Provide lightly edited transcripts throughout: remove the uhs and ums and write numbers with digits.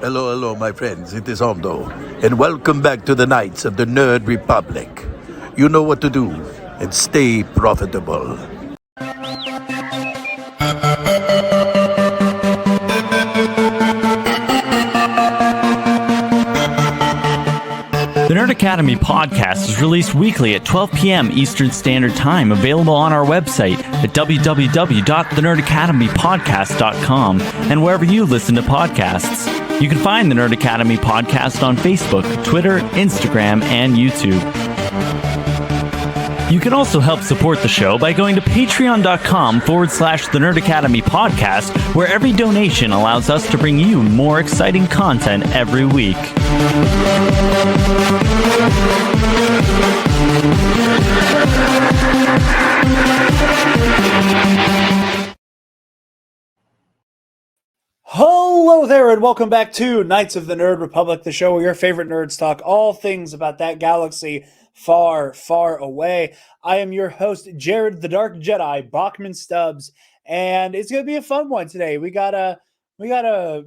Hello, my friends. It is Aldo, and welcome back to the Knights of the Nerd Republic. You know what to do, and stay profitable. The Nerd Academy podcast is released weekly at 12 p.m. Eastern Standard Time, available on our website at www.thenerdacademypodcast.com and wherever you listen to podcasts. You can find the Nerd Academy podcast on Facebook, Twitter, Instagram, and YouTube. You can also help support the show by going to patreon.com/The Nerd Academy podcast, where every donation allows us to bring you more exciting content every week. Hello there, and welcome back to Knights of the Nerd Republic, the show where your favorite nerds talk all things about that galaxy far, far away. I am your host, Jarod the Dark Jedi, Bachman Stubbs, and it's going to be a fun one today. We got a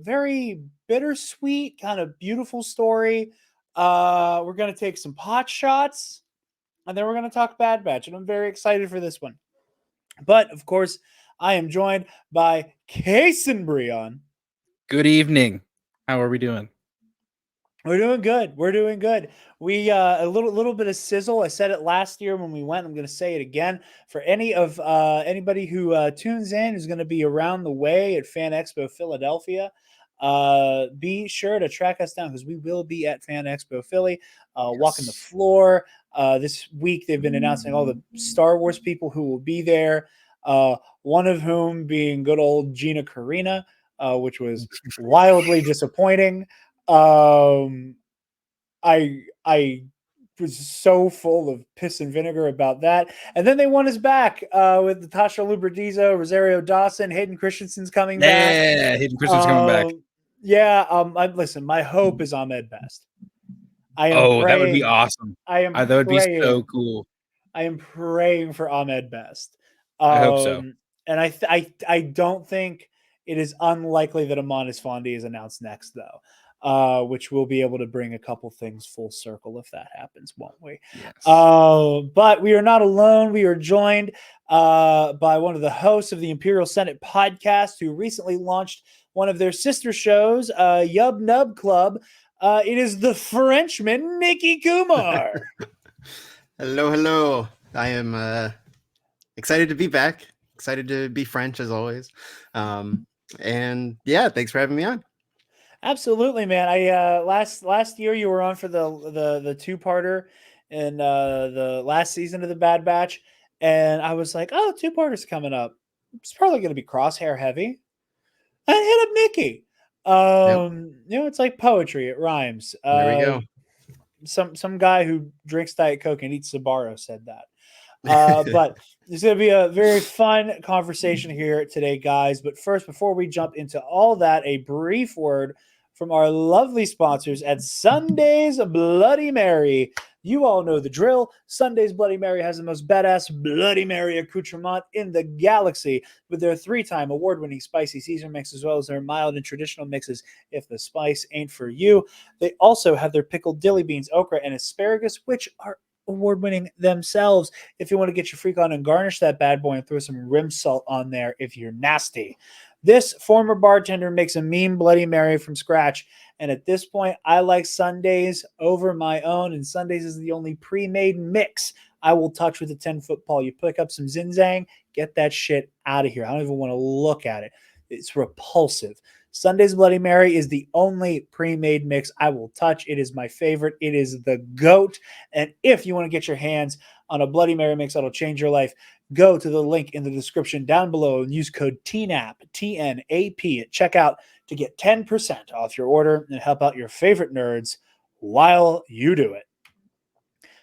very bittersweet, kind of beautiful story. We're going to take some pot shots, and then we're going to talk Bad Batch, and I'm very excited for this one. But, of course, I am joined by Kason Breon. Good evening. How are we doing? We're doing good. We a little bit of sizzle. I said it last year when we went. I'm going to say it again for anybody who tunes in who's going to be around the way at Fan Expo Philadelphia. Be sure to track us down because we will be at Fan Expo Philly, walking the floor. This week they've been announcing all the Star Wars people who will be there. One of whom being good old Gina Carano, which was wildly disappointing. I was so full of piss and vinegar about that. And then they won us back with Natasha Lubridizo, Rosario Dawson, Hayden Christensen's coming back. Yeah, Hayden Christensen's coming back. Listen, my hope is Ahmed Best. That would be awesome. That would be so cool. I am praying for Ahmed Best. I hope so. And I don't think it is unlikely that Amon Esfandi is announced next, though, which we'll be able to bring a couple things full circle if that happens, won't we? Yes. But we are not alone. We are joined by one of the hosts of the Imperial Senate Podcast, who recently launched one of their sister shows, Yub Nub Club. It is the Frenchman, Nicky Kumar. Hello. I am excited to be back. Excited to be French as always. And yeah, thanks for having me on. Absolutely, man. I last year you were on for the two-parter in the last season of the Bad Batch, and I was like, oh, two-parter's coming up. It's probably going to be crosshair heavy. I hit up Nicky. It's like poetry. It rhymes. There we go. Some guy who drinks Diet Coke and eats Sbarro said that. But it's going to be a very fun conversation here today, guys. But first, before we jump into all that, a brief word from our lovely sponsors at Sunday's Bloody Mary. You all know the drill. Sunday's Bloody Mary has the most badass Bloody Mary accoutrement in the galaxy with their 3-time award-winning spicy Caesar mix, as well as their mild and traditional mixes if the spice ain't for you. They also have their pickled dilly beans, okra, and asparagus, which are award-winning themselves. If you want to get your freak on and garnish that bad boy and throw some rim salt on there if you're nasty. This former bartender makes a mean Bloody Mary from scratch, and at this point, I like Sundays over my own, and Sundays is the only pre-made mix I will touch with a 10-foot pole. You pick up some Zinzang, get that shit out of here. I don't even want to look at it. It's repulsive. Sunday's Bloody Mary is the only pre-made mix I will touch. It is my favorite. It is the GOAT. And if you want to get your hands on a Bloody Mary mix that'll change your life, go to the link in the description down below and use code TNAP, TNAP at checkout to get 10% off your order and help out your favorite nerds while you do it.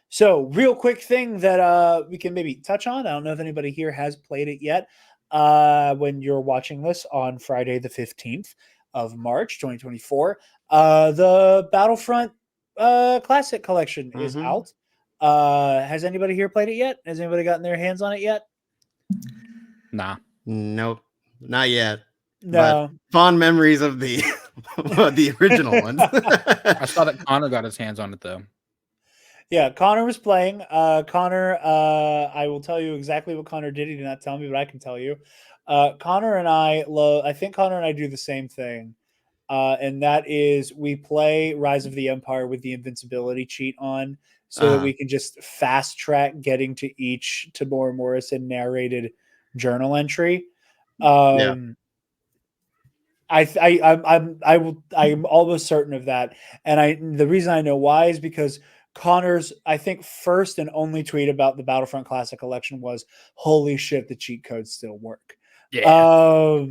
So real quick thing that we can maybe touch on. I don't know if anybody here has played it yet. When you're watching this on Friday the 15th of March 2024, the Battlefront Classic Collection is out. Has anybody here played it yet? Has anybody gotten their hands on it yet? Nah. Nope, not yet. No. Fond memories of the the original ones. I saw that Connor got his hands on it though. Yeah, Connor was playing. Connor, I will tell you exactly what Connor did. He did not tell me, but I can tell you. Connor and I think Connor and I do the same thing. And that is we play Rise of the Empire with the invincibility cheat on so that we can just fast track getting to each Tamora Morrison narrated journal entry. I'm almost certain of that. And the reason I know why is because Connor's, I think, first and only tweet about the Battlefront Classic Collection was, holy shit, the cheat codes still work. Yeah.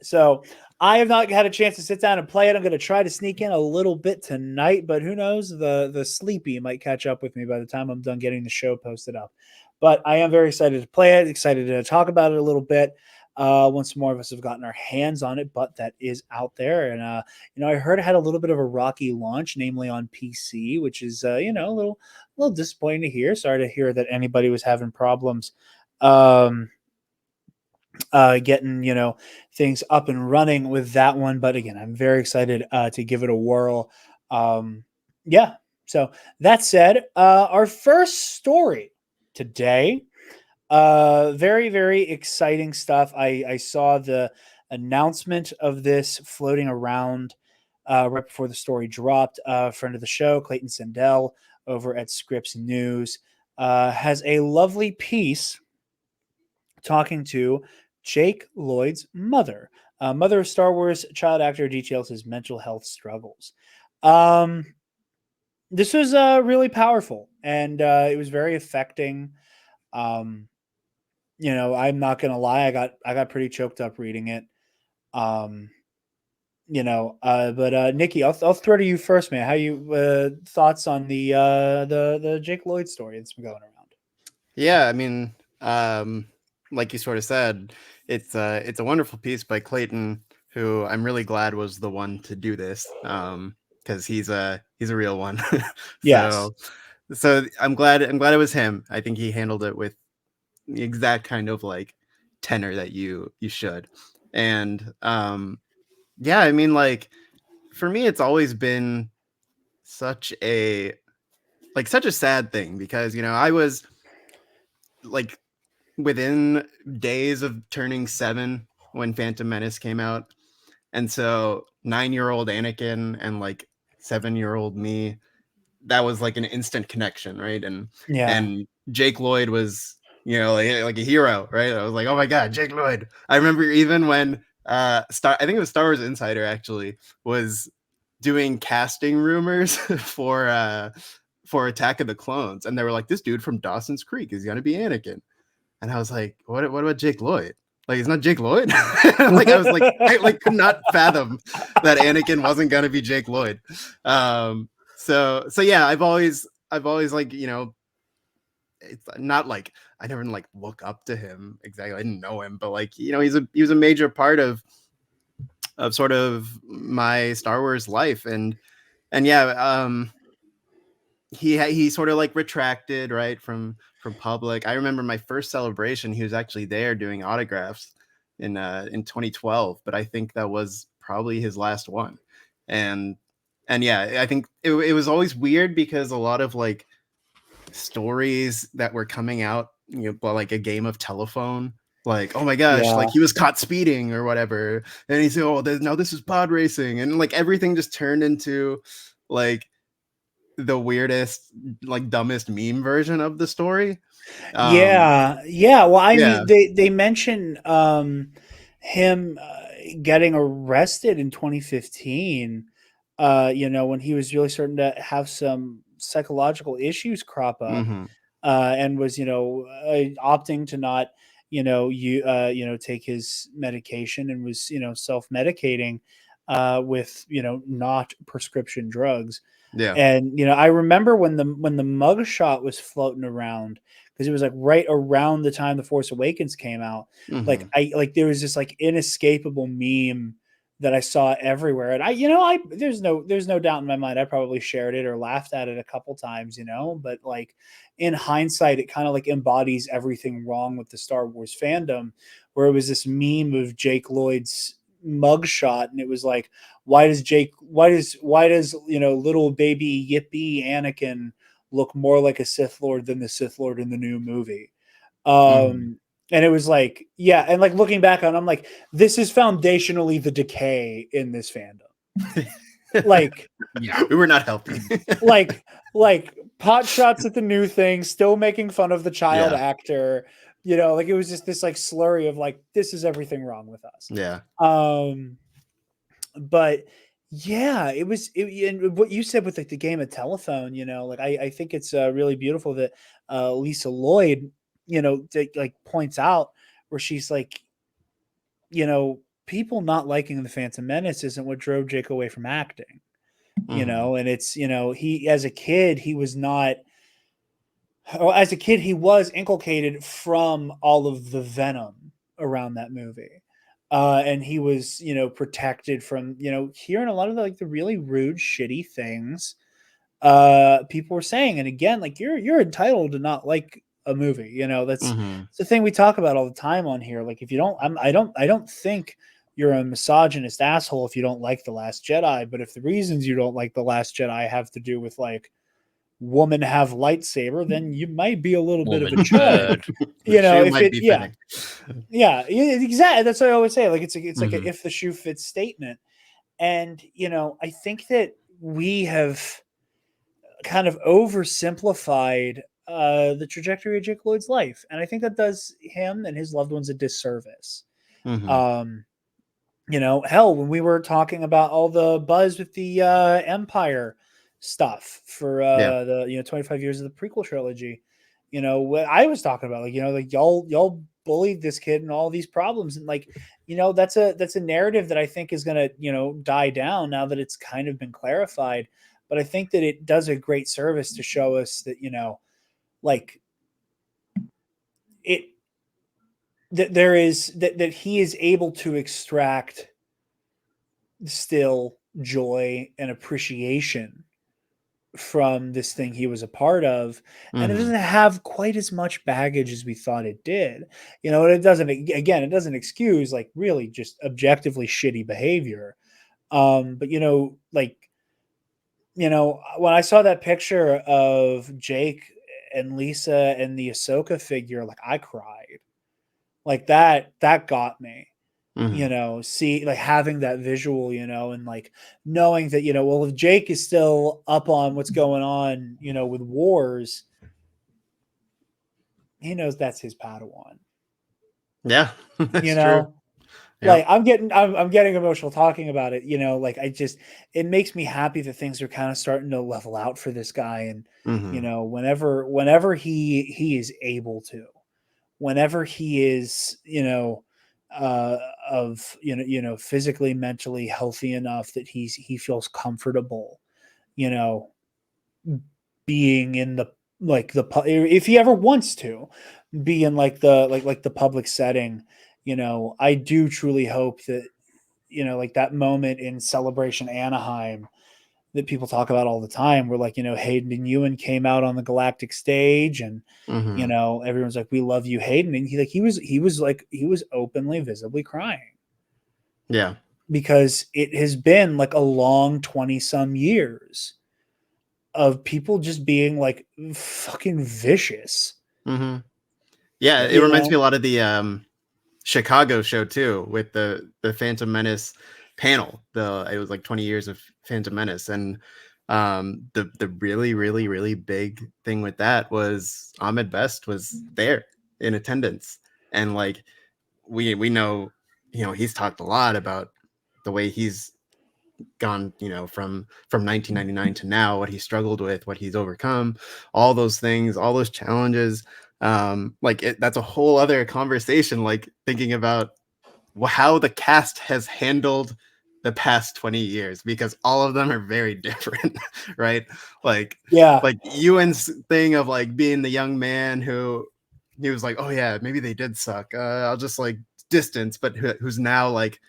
So I have not had a chance to sit down and play it. I'm going to try to sneak in a little bit tonight, but who knows? The sleepy might catch up with me by the time I'm done getting the show posted up. But I am very excited to play it, excited to talk about it a little bit. Once more of us have gotten our hands on it, but that is out there. And, I heard it had a little bit of a rocky launch, namely on PC, which is, a little disappointing to hear. Sorry to hear that anybody was having problems getting, things up and running with that one. But again, I'm very excited to give it a whirl. So that said, our first story today, very, very exciting stuff. I saw the announcement of this floating around right before the story dropped. Friend of the show, Clayton Sandell over at Scripps News, has a lovely piece talking to Jake Lloyd's mother. Mother of Star Wars child actor details his mental health struggles. This was really powerful, and it was very affecting. I'm not gonna lie, I got pretty choked up reading it. But Nicky, I'll throw to you first, man. How you thoughts on the Jake Lloyd story that's been going around? Yeah, I mean, like you sort of said, it's a wonderful piece by Clayton, who I'm really glad was the one to do this, because he's a real one. Yes. So I'm glad it was him. I think he handled it with the exact kind of like tenor that you should. And I mean, like, for me, it's always been such a sad thing, because I was like within days of turning 7 when Phantom Menace came out. And so 9-year-old Anakin and like 7-year-old me, that was like an instant connection, right? And Jake Lloyd was, like a hero, right? I was like, oh my God, Jake Lloyd. I remember even when I think it was Star Wars Insider actually was doing casting rumors for Attack of the Clones, and they were like, this dude from Dawson's Creek is gonna be Anakin. And I was like, what about Jake Lloyd? Like, it's not Jake Lloyd. Like, I was like, I could not fathom that Anakin wasn't gonna be Jake Lloyd. So yeah, I've always like, it's not like I never like look up to him exactly. I didn't know him, but like, he was a major part of sort of my Star Wars life. And he sort of like retracted, right, from public. I remember my first celebration, he was actually there doing autographs in 2012, but I think that was probably his last one. And I think it was always weird, because a lot of like stories that were coming out, like a game of telephone, like, oh my gosh, like he was caught speeding or whatever, and he said, oh, no, this is pod racing, and like everything just turned into like the weirdest, like dumbest meme version of the story. Well, I mean, they mention him getting arrested in 2015, when he was really starting to have some psychological issues crop up, and was opting to not take his medication, and was self-medicating with not prescription drugs. And I remember when the mug shot was floating around, because it was like right around the time The Force Awakens came out. Like there was this like inescapable meme that I saw everywhere. And there's no doubt in my mind, I probably shared it or laughed at it a couple times, but like in hindsight, it kind of like embodies everything wrong with the Star Wars fandom, where it was this meme of Jake Lloyd's mugshot. And it was like, why does little baby yippee Anakin look more like a Sith Lord than the Sith Lord in the new movie? And it was like, yeah. And like looking back on, I'm like, this is foundationally the decay in this fandom. Like, yeah, we were not healthy. like pot shots at the new thing, still making fun of the child actor, like it was just this like slurry of like, this is everything wrong with us. Yeah. But yeah, and what you said with like the game of telephone, like I think it's really beautiful that Lisa Lloyd, like points out where she's like, people not liking the Phantom Menace isn't what drove Jake away from acting, and it's, he, as a kid, he was inculcated from all of the venom around that movie. And he was, protected from, hearing a lot of the really rude, shitty things people were saying. And again, like you're entitled to not like a movie, that's it's the thing we talk about all the time on here. Like if you don't, I don't think you're a misogynist asshole if you don't like The Last Jedi. But if the reasons you don't like The Last Jedi have to do with like woman have lightsaber, then you might be a little bit of a chud. Exactly. That's what I always say. Like it's like a, if the shoe fits statement. And I think that we have kind of oversimplified the trajectory of Jake Lloyd's life, and I think that does him and his loved ones a disservice. Hell, when we were talking about all the buzz with the Empire stuff for the 25 years of the prequel trilogy, what I was talking about, like like y'all bullied this kid and all these problems, and like that's a narrative that I think is gonna die down now that it's kind of been clarified. But I think that it does a great service to show us that like it that there is that he is able to extract still joy and appreciation from this thing he was a part of, and it doesn't have quite as much baggage as we thought it did. And it doesn't excuse like really just objectively shitty behavior. But when I saw that picture of Jake and Lisa and the Ahsoka figure, like I cried. Like that got me. See, like having that visual, and like knowing that, well, if Jake is still up on what's going on, with wars, he knows that's his Padawan. Yeah. That's true. Like I'm getting emotional talking about it, like it makes me happy that things are kind of starting to level out for this guy. And, whenever he is able to, whenever he is, physically, mentally healthy enough that he feels comfortable, being in the, if he ever wants to be in like the public setting, I do truly hope that, like that moment in Celebration Anaheim that people talk about all the time, where like, Hayden and Ewan came out on the galactic stage, and everyone's like, we love you, Hayden. And he was openly, visibly crying. Yeah. Because it has been like a long 20 some years of people just being like fucking vicious. Yeah. It reminds me a lot of the Chicago show too, with the Phantom Menace panel. It was like 20 years of Phantom Menace, and the really, really, really big thing with that was Ahmed Best was there in attendance, and like we know, he's talked a lot about the way he's gone, from 1999 to now, what he struggled with, what he's overcome, all those things, all those challenges. That's a whole other conversation, like thinking about how the cast has handled the past 20 years, because all of them are very different, right? Like Ewan's thing of like being the young man who he was like, oh yeah, maybe they did suck. I'll just like distance, but who's now like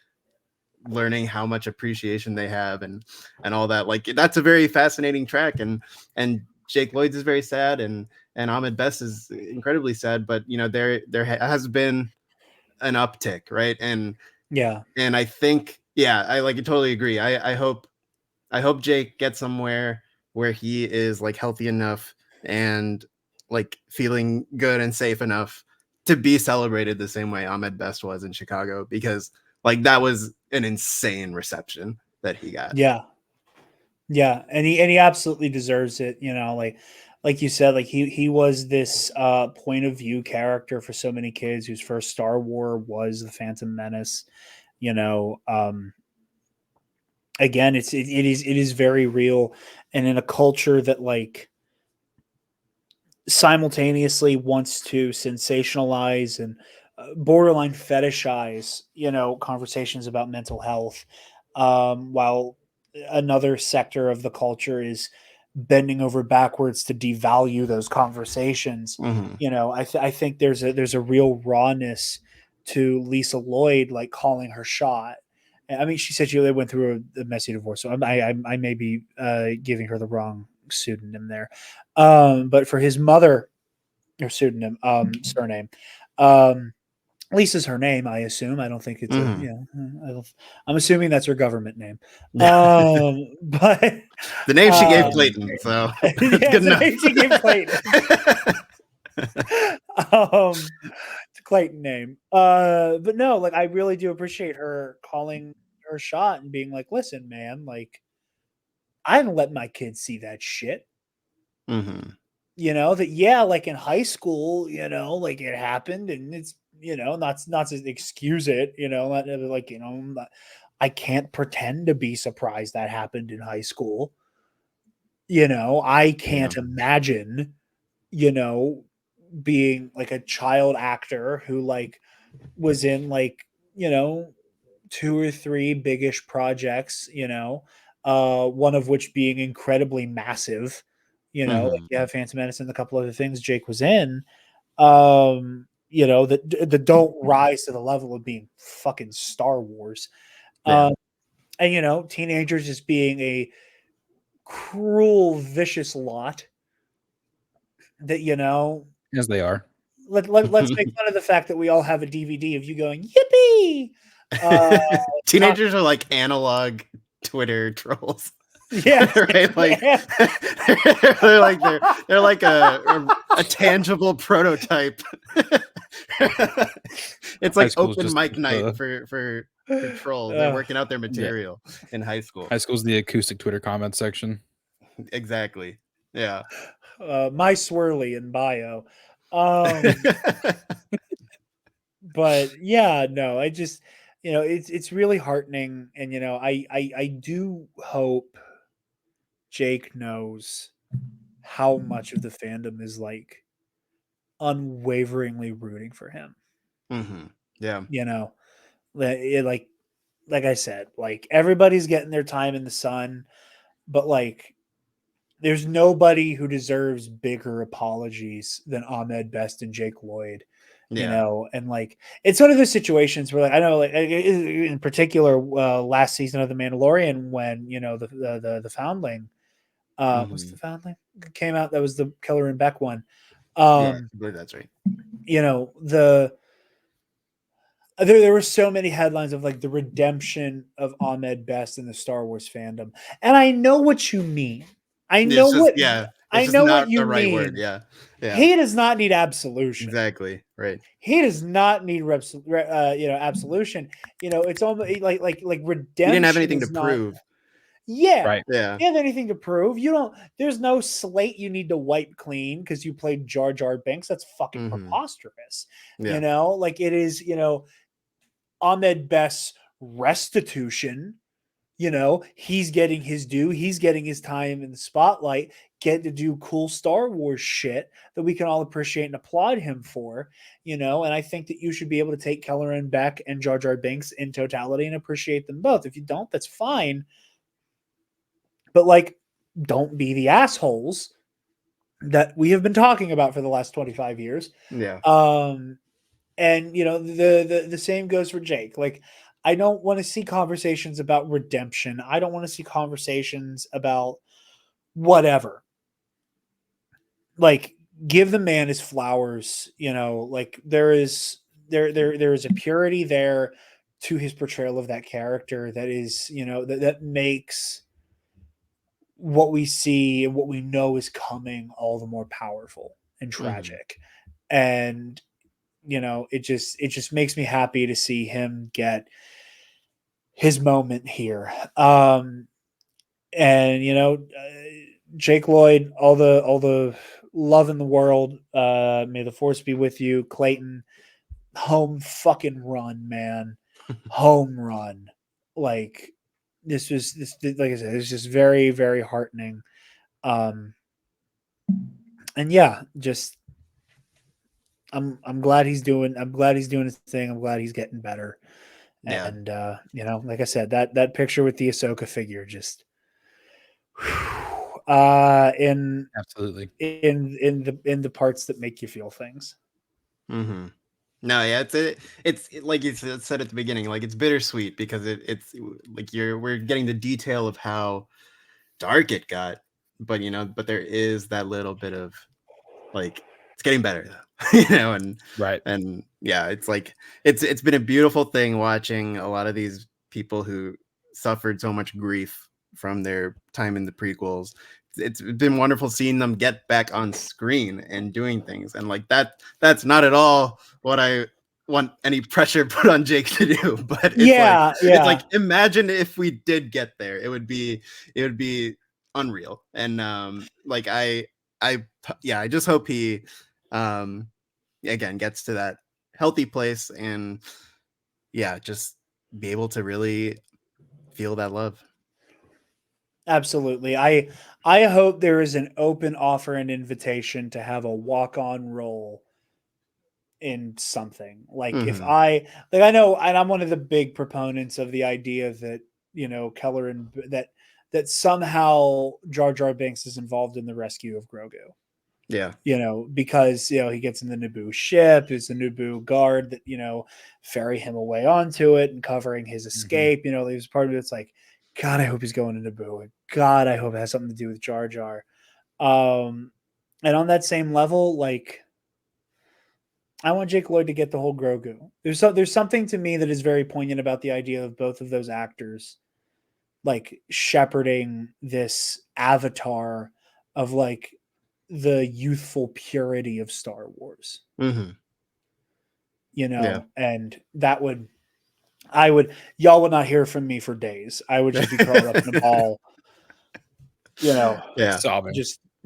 learning how much appreciation they have and all that. Like that's a very fascinating track, and Jake Lloyd's is very sad, and Ahmed Best is incredibly sad, but you know there has been an uptick, right? And I think I totally agree. I hope Jake gets somewhere where he is like healthy enough and like feeling good and safe enough to be celebrated the same way Ahmed Best was in Chicago, because like that was an insane reception that he got. Yeah, and he absolutely deserves it. You know, like you said, like he was this point of view character for so many kids whose first Star Wars was the Phantom Menace. You know, again, it is very real, and in a culture that like simultaneously wants to sensationalize and borderline fetishize, you know, conversations about mental health, while another sector of the culture is bending over backwards to devalue those conversations. You know, I think there's a real rawness to Lisa Lloyd, like calling her shot. I mean, she said she went through a messy divorce, so I may be giving her the wrong pseudonym there. But for his mother, or pseudonym, surname, Lisa's her name, I assume. I don't think it's I'm assuming that's her government name. But the name she gave Clayton, so good enough. The name she gave Clayton. It's a Clayton name. But no, like I really do appreciate her calling her shot and being like, listen, man, like I haven't let my kids see that shit. You know, that like in high school, you know, like it happened, and it's, you know, not to excuse it, you know, like, you know, I can't pretend to be surprised that happened in high school. You know, I can't imagine, you know, being like a child actor who like was in like, you know, 2 or 3 biggish projects, you know, one of which being incredibly massive, you know, like you have Phantom Menace and a couple other things Jake was in, you know, that don't rise to the level of being fucking Star Wars. And, you know, teenagers just being a cruel, vicious lot that, you know, as they are. Let's make fun of the fact that we all have a DVD of you going, yippee! Teenagers are like analog Twitter trolls. Yeah, right. Like they're like a tangible prototype. It's like open mic night for trolls. They're working out their material in high school. High school's the acoustic Twitter comment section. Exactly. Yeah. My swirly in bio. But yeah, no, I just, you know, it's really heartening, and you know, I do hope Jake knows how much of the fandom is like unwaveringly rooting for him. Yeah, you know, like I said, like everybody's getting their time in the sun, but like there's nobody who deserves bigger apologies than Ahmed Best and Jake Lloyd. You know, and like it's one of those situations where, like, I know, like in particular, last season of The Mandalorian, when you know the Foundling, was the Foundling came out, that was the Keller and Beck one. I believe that's right. You know, there were so many headlines of like the redemption of Ahmed Best in the Star Wars fandom, and I know what you mean. I know what you right mean. Word. Yeah. He does not need absolution. Exactly. Right. He does not need absolution. You know, it's almost like redemption. He didn't have anything to prove. Yeah. Right. Yeah. You have anything to prove? You don't. There's no slate you need to wipe clean because you played Jar Jar Binks. That's fucking preposterous. You know, like it is. You know, Ahmed Best's restitution. You know, he's getting his due. He's getting his time in the spotlight, getting to do cool Star Wars shit that we can all appreciate and applaud him for, you know, and I think that you should be able to take Keller and Beck and Jar Jar Binks in totality and appreciate them both. If you don't, that's fine. But, like, don't be the assholes that we have been talking about for the last 25 years. Yeah. And, you know, the same goes for Jake. Like, I don't want to see conversations about redemption. I don't want to see conversations about whatever. Like, give the man his flowers, like there is a purity there to his portrayal of that character that is, that makes what we see and what we know is coming all the more powerful and tragic. And it just makes me happy to see him get his moment here. And Jake Lloyd, all the love in the world. May the force be with you, Clayton. Home fucking run, man. Home run. Like, this was like I said, it's just very, very heartening. And yeah, just I'm glad he's doing his thing. I'm glad he's getting better. Yeah. And like I said, that picture with the Ahsoka figure just Absolutely. in the parts that make you feel things. Mm-hmm. No, yeah, it's like you said at the beginning, like it's bittersweet because it's like we're getting the detail of how dark it got, but there is that little bit of like it's getting better though, and right, and yeah, it's like it's been a beautiful thing watching a lot of these people who suffered so much grief from their time in the prequels. It's been wonderful seeing them get back on screen and doing things, and like that's not at all what I want any pressure put on Jake to do, but it's like imagine if we did get there, it would be unreal. And like I just hope he again gets to that healthy place and just be able to really feel that love. Absolutely. I hope there is an open offer and invitation to have a walk-on role in something. Like if I know, and I'm one of the big proponents of the idea that, Keller and that somehow Jar Jar Binks is involved in the rescue of Grogu. Yeah. Because, he gets in the Naboo ship, is the Naboo guard that, ferry him away onto it and covering his escape. There's part of it's like, God, I hope he's going to Naboo. God, I hope it has something to do with Jar Jar. And on that same level, like, I want Jake Lloyd to get the whole Grogu. There's something to me that is very poignant about the idea of both of those actors, like, shepherding this avatar of, like, the youthful purity of Star Wars. And that would, y'all would not hear from me for days. I would just be curled up in a ball, sobbing.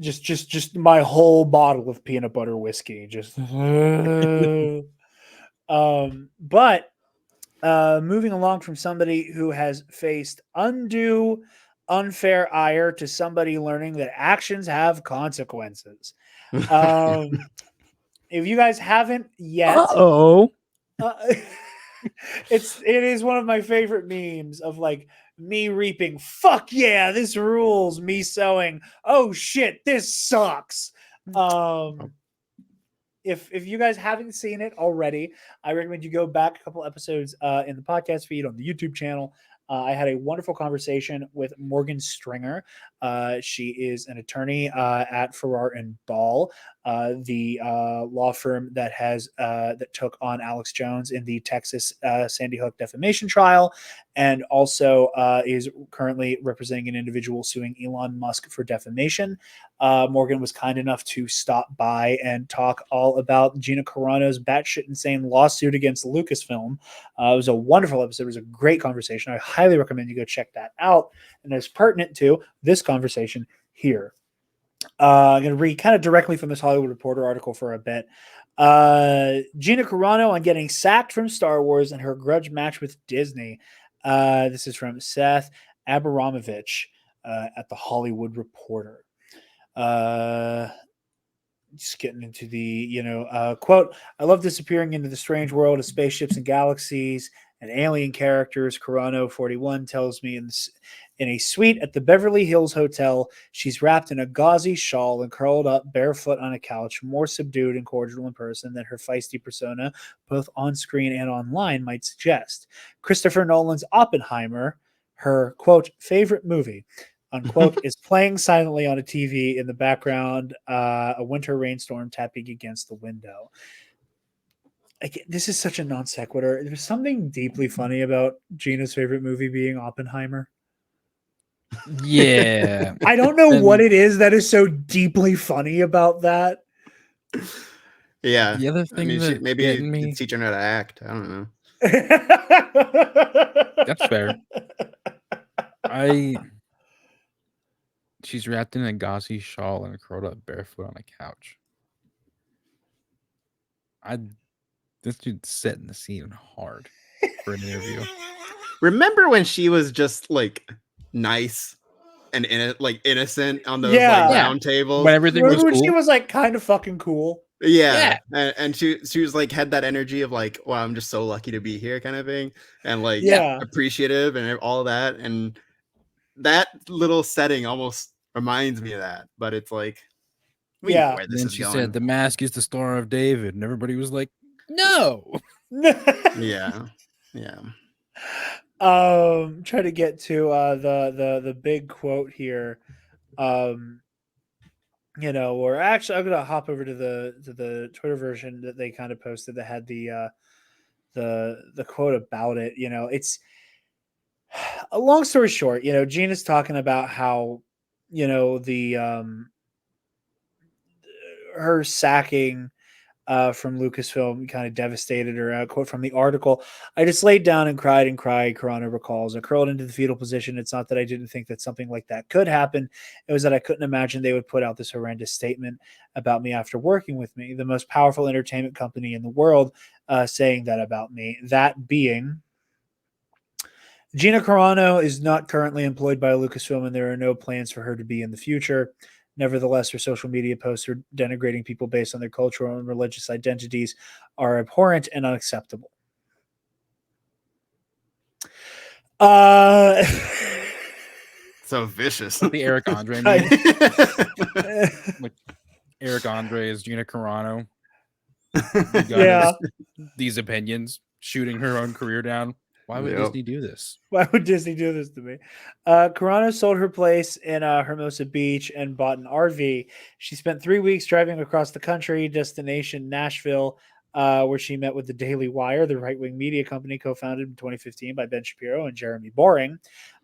Just my whole bottle of peanut butter whiskey. Just, but moving along from somebody who has faced undue, unfair ire to somebody learning that actions have consequences. If you guys haven't yet, it is one of my favorite memes of like me reaping, fuck yeah, this rules, me sowing, oh shit, this sucks. If you guys haven't seen it already, I recommend you go back a couple episodes in the podcast feed on the YouTube channel. I had a wonderful conversation with Morgan Stringer. She is an attorney at Farrar and Ball, the law firm that took on Alex Jones in the Texas Sandy Hook defamation trial, and also is currently representing an individual suing Elon Musk for defamation. Morgan was kind enough to stop by and talk all about Gina Carano's batshit insane lawsuit against Lucasfilm. It was a wonderful episode. It was a great conversation. I highly recommend you go check that out. And it's pertinent to this conversation here. I'm going to read kind of directly from this Hollywood Reporter article for a bit. Gina Carano on getting sacked from Star Wars and her grudge match with Disney. This is from Seth Abramovich at the Hollywood Reporter. Just getting into the, quote, I love disappearing into the strange world of spaceships and galaxies and alien characters. Carano 41 tells me In a suite at the Beverly Hills Hotel, she's wrapped in a gauzy shawl and curled up barefoot on a couch, more subdued and cordial in person than her feisty persona, both on screen and online, might suggest. Christopher Nolan's Oppenheimer, her, quote, favorite movie, unquote, is playing silently on a TV in the background, a winter rainstorm tapping against the window. This is such a non sequitur. There's something deeply funny about Gina's favorite movie being Oppenheimer. Yeah. I don't know what it is that is so deeply funny about that. Yeah. The other thing maybe it's teaching her to act. I don't know. That's fair. She's wrapped in a gauzy shawl and curled up barefoot on a couch. This dude's setting the scene hard for an interview. Remember when she was just like nice and innocent on those round tables? When everything was cool? She was like kind of fucking cool. Yeah. And she was like had that energy of like, wow, I'm just so lucky to be here kind of thing, and like appreciative and all that, and that little setting almost reminds me of that, but it's like we know where this is going. Said the mask is the Star of David, and everybody was like, no. Yeah. Try to get to the big quote here. Or actually I'm gonna hop over to the Twitter version that they kind of posted that had the quote about it. It's a long story short, Gina's talking about how, her sacking from Lucasfilm kind of devastated her. Quote from the article: "I just laid down and cried, Carano recalls. I curled into the fetal position. It's not that I didn't think that something like that could happen. It was that I couldn't imagine they would put out this horrendous statement about me after working with me, the most powerful entertainment company in the world, saying that about me. That being... Gina Carano is not currently employed by Lucasfilm, and there are no plans for her to be in the future. Nevertheless, her social media posts are denigrating people based on their cultural and religious identities are abhorrent and unacceptable." So vicious. The Eric Andre meme. Eric Andre is Gina Carano. These opinions, shooting her own career down. Why would Disney do this? Why would Disney do this to me? Carano sold her place in Hermosa Beach and bought an RV. She spent 3 weeks driving across the country, destination Nashville, where she met with the Daily Wire, the right-wing media company co-founded in 2015 by Ben Shapiro and Jeremy Boring.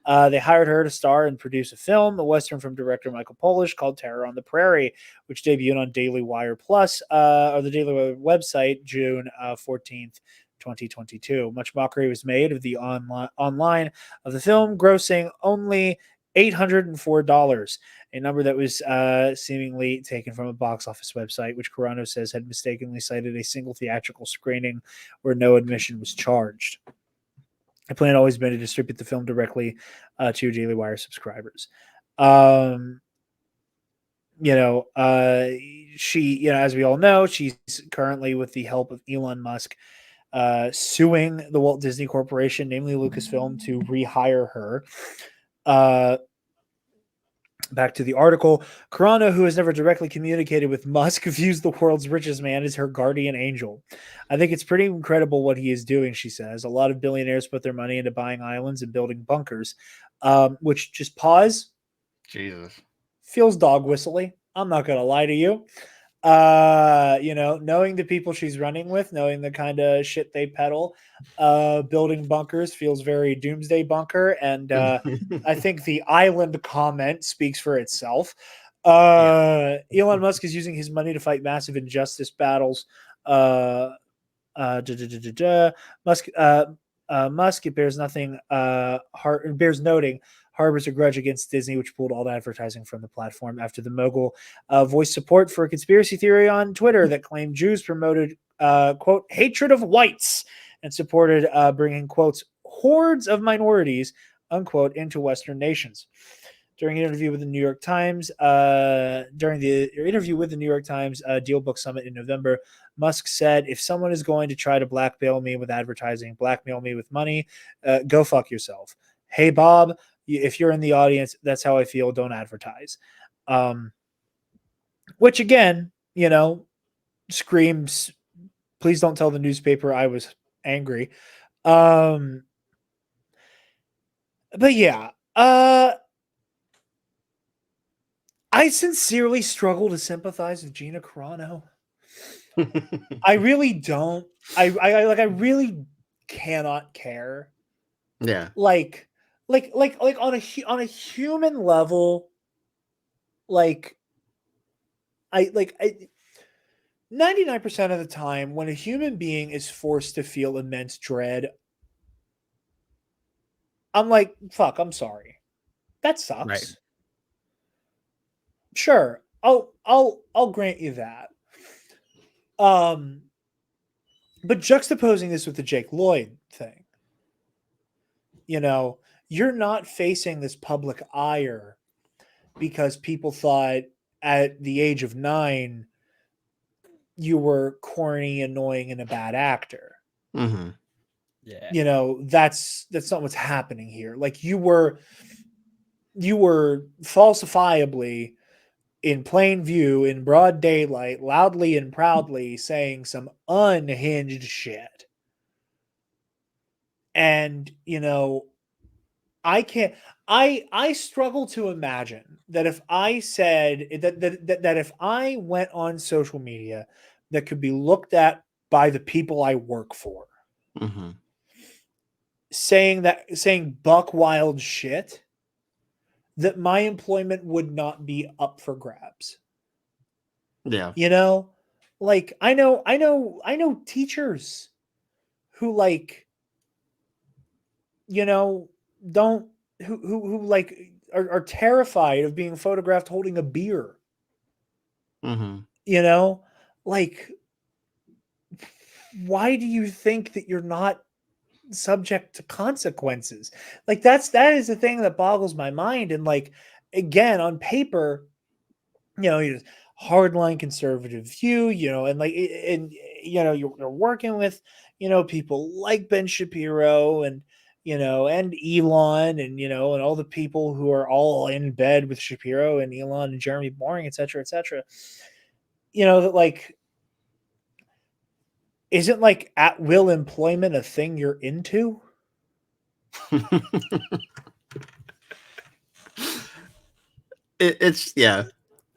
They hired her to star and produce a film, a Western from director Michael Polish called Terror on the Prairie, which debuted on Daily Wire Plus, or the Daily Wire website, June 14th. 2022. Much mockery was made of the online of the film, grossing only $804, a number that was seemingly taken from a box office website, which Carano says had mistakenly cited a single theatrical screening where no admission was charged. The plan had always been to distribute the film directly to Daily Wire subscribers. She, as we all know, she's currently, with the help of Elon Musk, suing the Walt Disney Corporation, namely Lucasfilm, to rehire her. Back to the article. Carano, who has never directly communicated with Musk, views the world's richest man as her guardian angel. "I think it's pretty incredible what he is doing," she says. "A lot of billionaires put their money into buying islands and building bunkers," which, just pause. Jesus. Feels dog whistly. I'm not going to lie to you. Knowing the people she's running with, knowing the kind of shit they peddle, building bunkers feels very doomsday bunker. And I think the island comment speaks for itself. Elon Musk is using his money to fight massive injustice battles. Musk, it bears nothing, bears noting, harbors a grudge against Disney, which pulled all the advertising from the platform after the mogul voiced support for a conspiracy theory on Twitter that claimed Jews promoted, quote, hatred of whites, and supported bringing, quotes, hordes of minorities, unquote, into Western nations. During an interview with the New York Times, Deal Book Summit in November, Musk said, "If someone is going to try to blackmail me with advertising, blackmail me with money, go fuck yourself. Hey, Bob, if you're in the audience, that's how I feel. Don't advertise. Which again, screams, please don't tell the newspaper I was angry. But yeah, I sincerely struggle to sympathize with Gina Carano. I really don't. I really cannot care. Yeah. Like on a human level, like I 99% of the time when a human being is forced to feel immense dread, I'm like, fuck, I'm sorry. That sucks. Right. Sure. I'll grant you that. But juxtaposing this with the Jake Lloyd thing, you're not facing this public ire because people thought at the age of 9 you were corny, annoying, and a bad actor. Mm-hmm. Yeah. That's not what's happening here. Like you were falsifiably in plain view, in broad daylight, loudly and proudly saying some unhinged shit. And, I struggle to imagine that if I said that if I went on social media that could be looked at by the people I work for, Mm-hmm. saying buck wild shit, that my employment would not be up for grabs. Yeah. Like I know teachers who don't who are terrified of being photographed holding a beer. Mm-hmm. Like why do you think that you're not subject to consequences? Like that is the thing that boggles my mind. And like, again, on paper, you're hardline conservative view, you're working with, people like Ben Shapiro and, and Elon and, and all the people who are all in bed with Shapiro and Elon and Jeremy Boring, et cetera, that like, isn't like at will employment a thing you're into? It's yeah.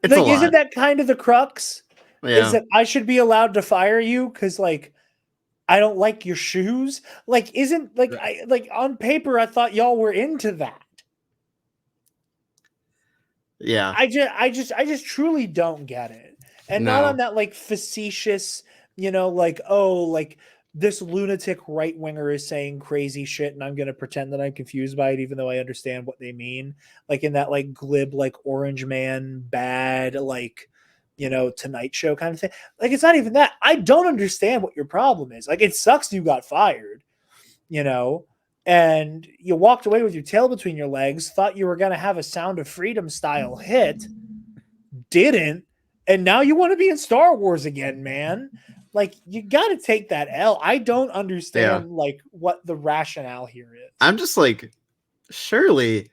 It's like, a lot. Isn't that kind of the crux? Yeah. Is that I should be allowed to fire you because like I don't like your shoes? Like, isn't like I like on paper I thought y'all were into that. Yeah. I just truly don't get it. And not on that like facetious, like, oh, like this lunatic right winger is saying crazy shit and I'm going to pretend that I'm confused by it, even though I understand what they mean. Like in that like glib, like Orange Man, bad, like, Tonight Show kind of thing. Like, it's not even that. I don't understand what your problem is. Like, it sucks you got fired, and you walked away with your tail between your legs, thought you were going to have a Sound of Freedom style hit, didn't, and now you want to be in Star Wars again, man. Like, you got to take that L. I don't understand, like, what the rationale here is. I'm just like, surely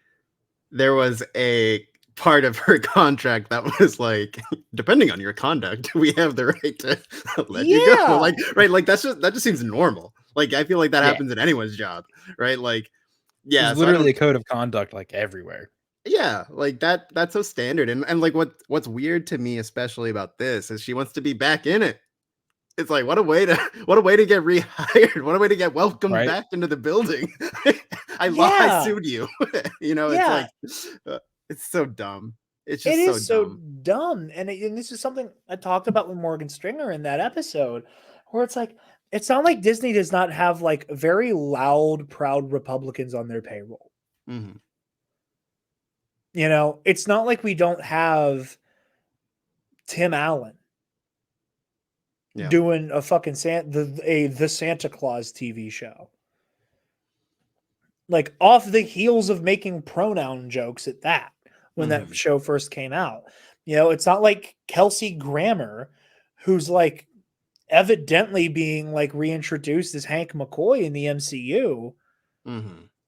there was a part of her contract that was like, depending on your conduct, we have the right to let you go. Like, right. Like, that just seems normal. Like, I feel like that happens in anyone's job, right? Like, yeah. There's literally a code of conduct, like, everywhere. Yeah, like that's so standard. And like what's weird to me, especially about this, is she wants to be back in it. It's like, what a way to get rehired, what a way to get welcomed back into the building. I sued you. It's like it's so dumb. It's just so dumb. And this is something I talked about with Morgan Stringer in that episode, where it's like, it's not like Disney does not have like very loud, proud Republicans on their payroll. Mm-hmm. It's not like we don't have Tim Allen doing a fucking the Santa Claus TV show. Like, off the heels of making pronoun jokes at that when that show first came out. It's not like Kelsey Grammer, who's like evidently being like reintroduced as Hank McCoy in the MCU.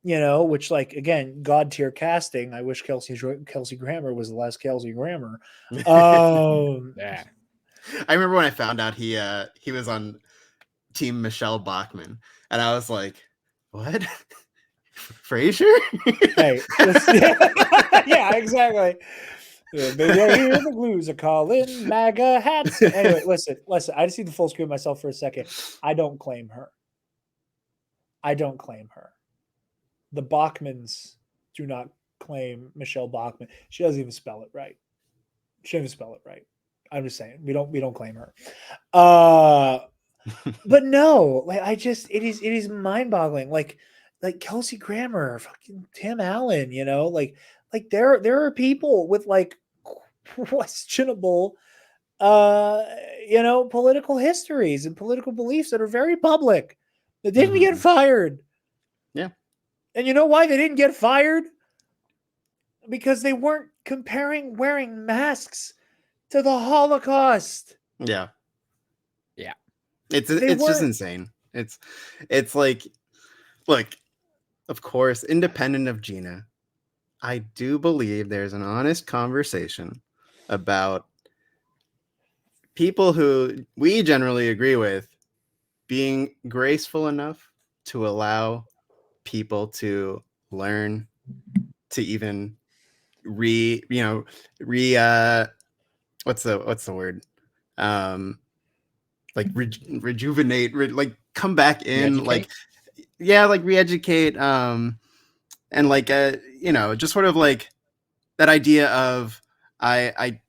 which like again, god tier casting. I wish Kelsey Grammer was the last Kelsey Grammer. Yeah. I remember when I found out he was on Team Michelle Bachmann, and I was like, "What, Frasier?" Hey, yeah, exactly. Yeah, baby, I hear the blues are calling MAGA hats. Anyway, listen. I just need to full screen myself for a second. I don't claim her. The Bachmans do not claim Michelle Bachmann. She doesn't even spell it right. I'm just saying we don't claim her. But no, like it is mind boggling. Like Kelsey Grammer, fucking Tim Allen, like there are people with like questionable political histories and political beliefs that are very public that didn't get fired. Yeah. And you know why they didn't get fired? Because they weren't comparing wearing masks to the Holocaust. Yeah. Yeah. It's just insane. It's like, look, of course, independent of Gina, I do believe there's an honest conversation about people who we generally agree with being graceful enough to allow people to learn, to even what's the word, like rejuvenate, like come back in, Re-educate? like re-educate, and like just sort of like that idea of I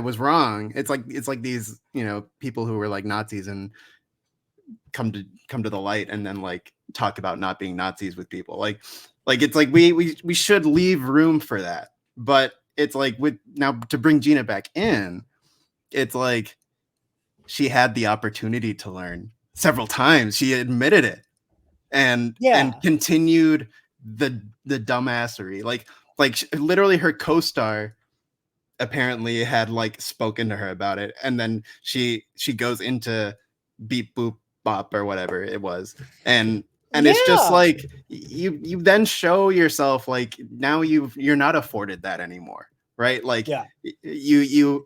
was wrong. It's like these people who were like Nazis and come to the light and then like talk about not being Nazis with people. Like it's like we should leave room for that. But it's like with now to bring Gina back in, it's like she had the opportunity to learn several times. She admitted it and continued the dumbassery. Like literally her co-star apparently had like spoken to her about it, and then she goes into Beep Boop Bop or whatever it was, and it's just like you then show yourself like now you're not afforded that anymore, right? Like you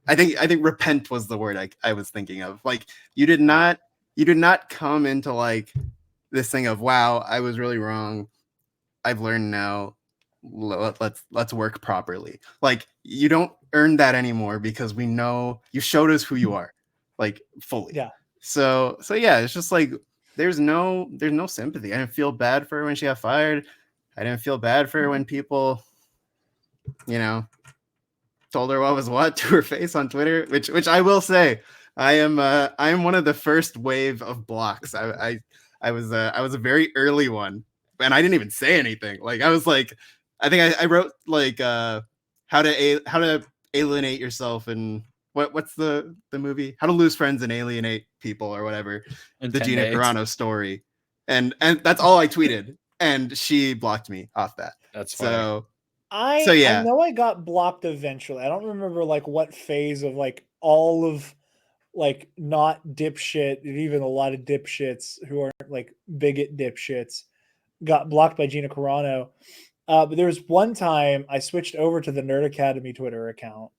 I think repent was the word I was thinking of. Like you did not come into like this thing of, wow, I was really wrong, I've learned now, let's work properly. Like you don't earn that anymore because we know you showed us who you are, like fully. Yeah. So yeah, it's just like there's no sympathy. I didn't feel bad for her when she got fired. I didn't feel bad for her when people, told her what was what to her face on Twitter, which I will say, I am one of the first wave of blocks. I was a very early one, and I didn't even say anything. Like I was like, I think I wrote like how to alienate yourself, and what's the movie, How to Lose Friends and Alienate People or whatever, the Gina Carano story, and that's all I tweeted, and she blocked me off that. That's funny. I know I got blocked eventually. I don't remember like what phase of like all of like not dipshit, even a lot of dipshits who aren't like bigot dipshits got blocked by Gina Carano. But there was one time I switched over to the Nerd Academy Twitter account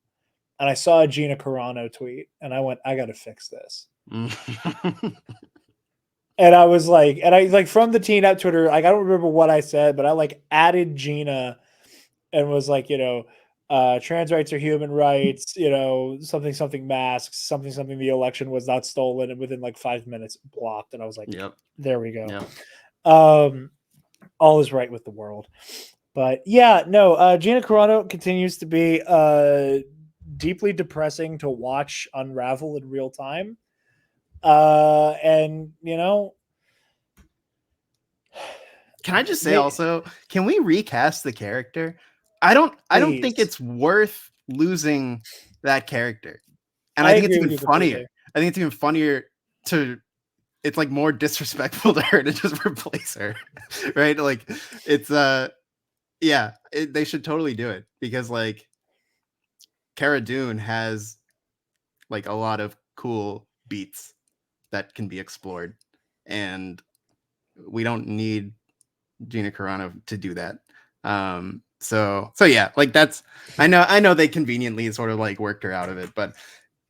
and I saw a Gina Carano tweet and I went, I got to fix this. And I was like, from the teen app Twitter, like I don't remember what I said, but I like added Gina and was like, trans rights are human rights, something masks, something the election was not stolen, and within like 5 minutes blocked. And I was like, there we go. Yep. All is right with the world. But yeah, no, Gina Carano continues to be deeply depressing to watch unravel in real time. And can I just say also, can we recast the character? I don't think it's worth losing that character. And I think it's even funnier. I think it's even funnier it's like more disrespectful to her to just replace her. Right? Like it's they should totally do it, because like Cara Dune has like a lot of cool beats that can be explored, and we don't need Gina Carano to do that. So yeah, like that's I know they conveniently sort of like worked her out of it, but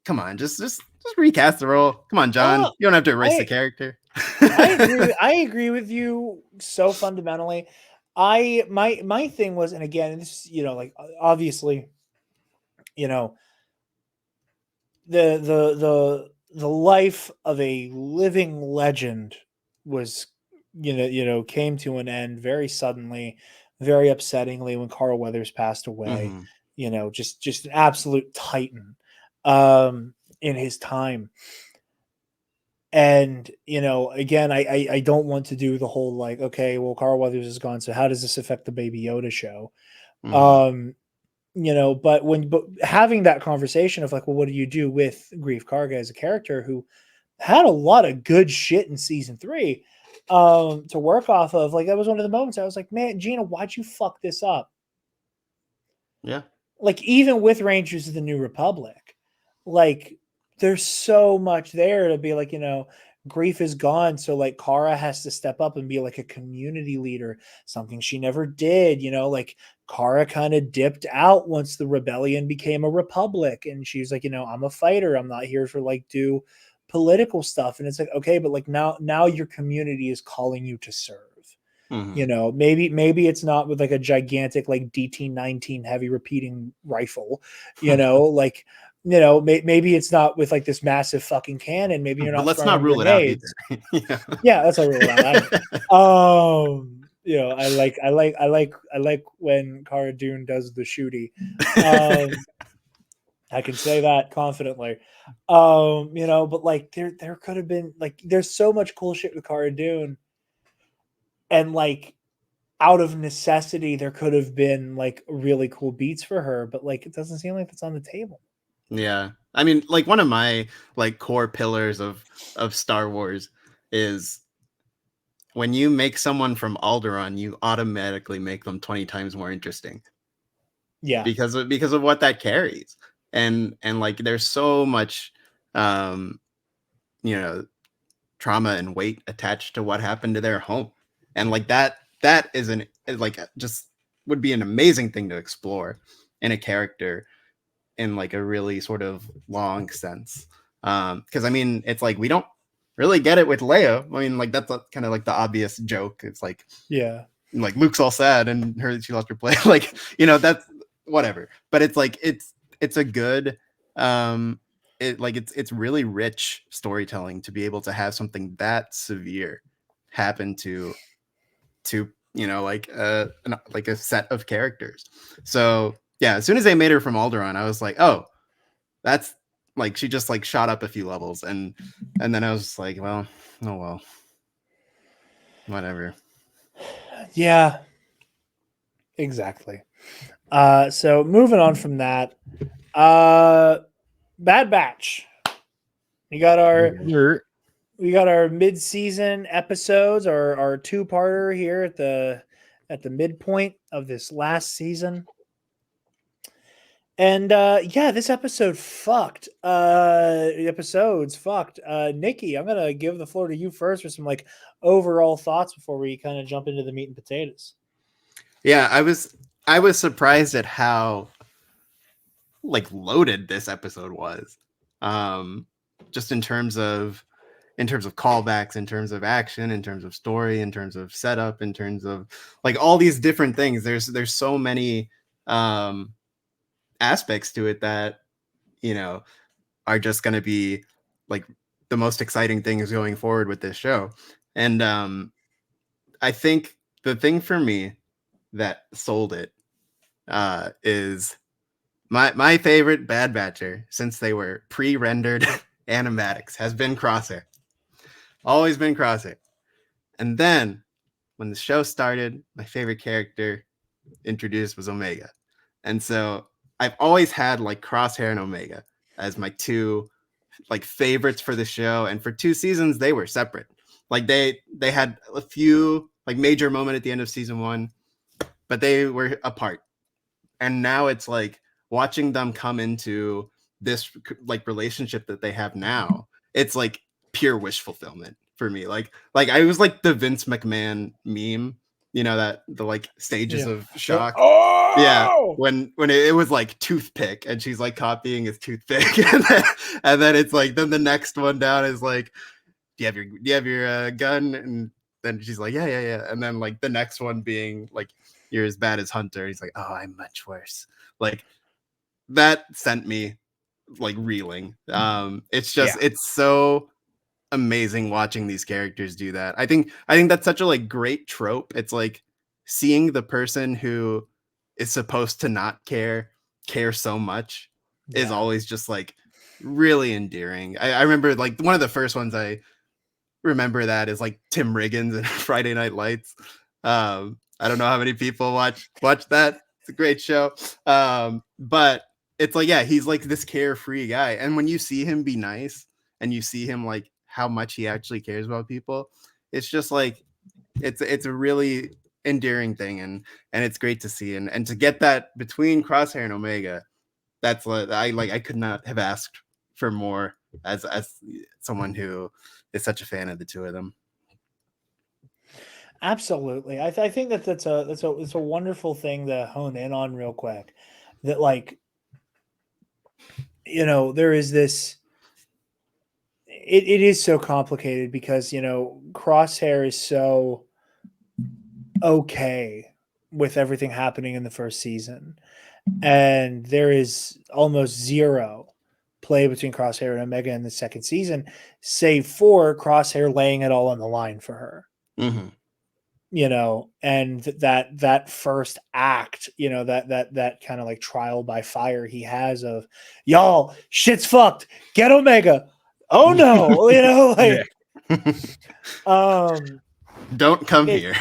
come on, just recast the role. Come on, John. You don't have to erase the character. I agree with you so fundamentally. My thing was, and again, this, like obviously, the life of a living legend was, came to an end very suddenly, very upsettingly when Carl Weathers passed away. Mm-hmm. Just an absolute titan in his time. And, again, I don't want to do the whole like, okay, well, Carl Weathers is gone, so how does this affect the Baby Yoda show? Mm-hmm. But having that conversation of like, well, what do you do with Grief Karga as a character who had a lot of good shit in season 3 to work off of? Like, that was one of the moments I was like, man, Gina, why'd you fuck this up? Yeah. Like, even with Rangers of the New Republic, like, there's so much there to be like, Grief is gone. So like Kara has to step up and be like a community leader, something she never did, like Kara kind of dipped out once the rebellion became a republic. And she's like, I'm a fighter. I'm not here for like do political stuff. And it's like, okay, but like now your community is calling you to serve. Mm-hmm. Maybe it's not with like a gigantic like DT-19 heavy repeating rifle, like, maybe it's not with like this massive fucking cannon. Maybe you're not. But let's not rule grenades. It out either. Yeah, let's not rule it out. I like when Cara Dune does the shooty. I can say that confidently. But like there could have been like there's so much cool shit with Cara Dune, and like out of necessity there could have been like really cool beats for her, but like it doesn't seem like that's on the table. Yeah. I mean, like one of my like core pillars of Star Wars is when you make someone from Alderaan, you automatically make them 20 times more interesting. Yeah. Because of what that carries. And like there's so much trauma and weight attached to what happened to their home. And like that is just would be an amazing thing to explore in a character in like a really sort of long sense. Because I mean, it's like we don't really get it with Leia. I mean, like that's kind of like the obvious joke. It's like, yeah, like Luke's all sad and she lost her play. Like, that's whatever. But it's like it's a good it's really rich storytelling to be able to have something that severe happen to like a set of characters. So yeah, as soon as they made her from Alderaan, I was like, oh, that's like she just like shot up a few levels, and then I was like, well, oh well, whatever. Yeah, exactly. So moving on from that, Bad Batch. We got our mid-season episodes, our two-parter here at the midpoint of this last season. And this episode fucked. Episodes fucked. Nikki, I'm gonna give the floor to you first for some like overall thoughts before we kind of jump into the meat and potatoes. Yeah, I was surprised at how like loaded this episode was. Just in terms of callbacks, in terms of action, in terms of story, in terms of setup, in terms of like all these different things. There's so many aspects to it that are just going to be like the most exciting things going forward with this show. And I think the thing for me that sold it is my favorite Bad Batcher since they were pre-rendered animatics has been Crosshair. Always been Crosshair. And then when the show started, my favorite character introduced was Omega. And so I've always had like Crosshair and Omega as my two like favorites for the show. And for 2 seasons, they were separate. Like they had a few like major moment at the end of season 1, but they were apart. And now it's like watching them come into this like relationship that they have now. It's like pure wish fulfillment for me. Like I was like the Vince McMahon meme you know, that the like stages of shock. Oh! Yeah, when it was like toothpick, and she's like copying his toothpick, and then it's like, then the next one down is like, do you have your gun? And then she's like, yeah, and then like the next one being like, you're as bad as Hunter. He's like, oh, I'm much worse. Like that sent me like reeling. It's just it's so amazing watching these characters do that. I think that's such a like great trope. It's like seeing the person who is supposed to not care so much is always just like really endearing. I remember like one of the first ones I remember that is like Tim Riggins in Friday Night Lights. I don't know how many people watch that. It's a great show. But it's like, yeah, he's like this carefree guy. And when you see him be nice and you see him like how much he actually cares about people, it's just like it's a really endearing thing, and it's great to see. And to get that between Crosshair and Omega, that's what I could not have asked for more as someone who is such a fan of the two of them. Absolutely. I think that's a wonderful thing to hone in on real quick. That, like, you know, there is this, it is so complicated because, you know, Crosshair is so okay with everything happening in the first season, and there is almost zero play between Crosshair and Omega in the second season, save for Crosshair laying it all on the line for her. Mm-hmm. You know, and that first act, you know, that kind of like trial by fire he has of, y'all, shit's fucked, get Omega, oh no, you know, like don't come here.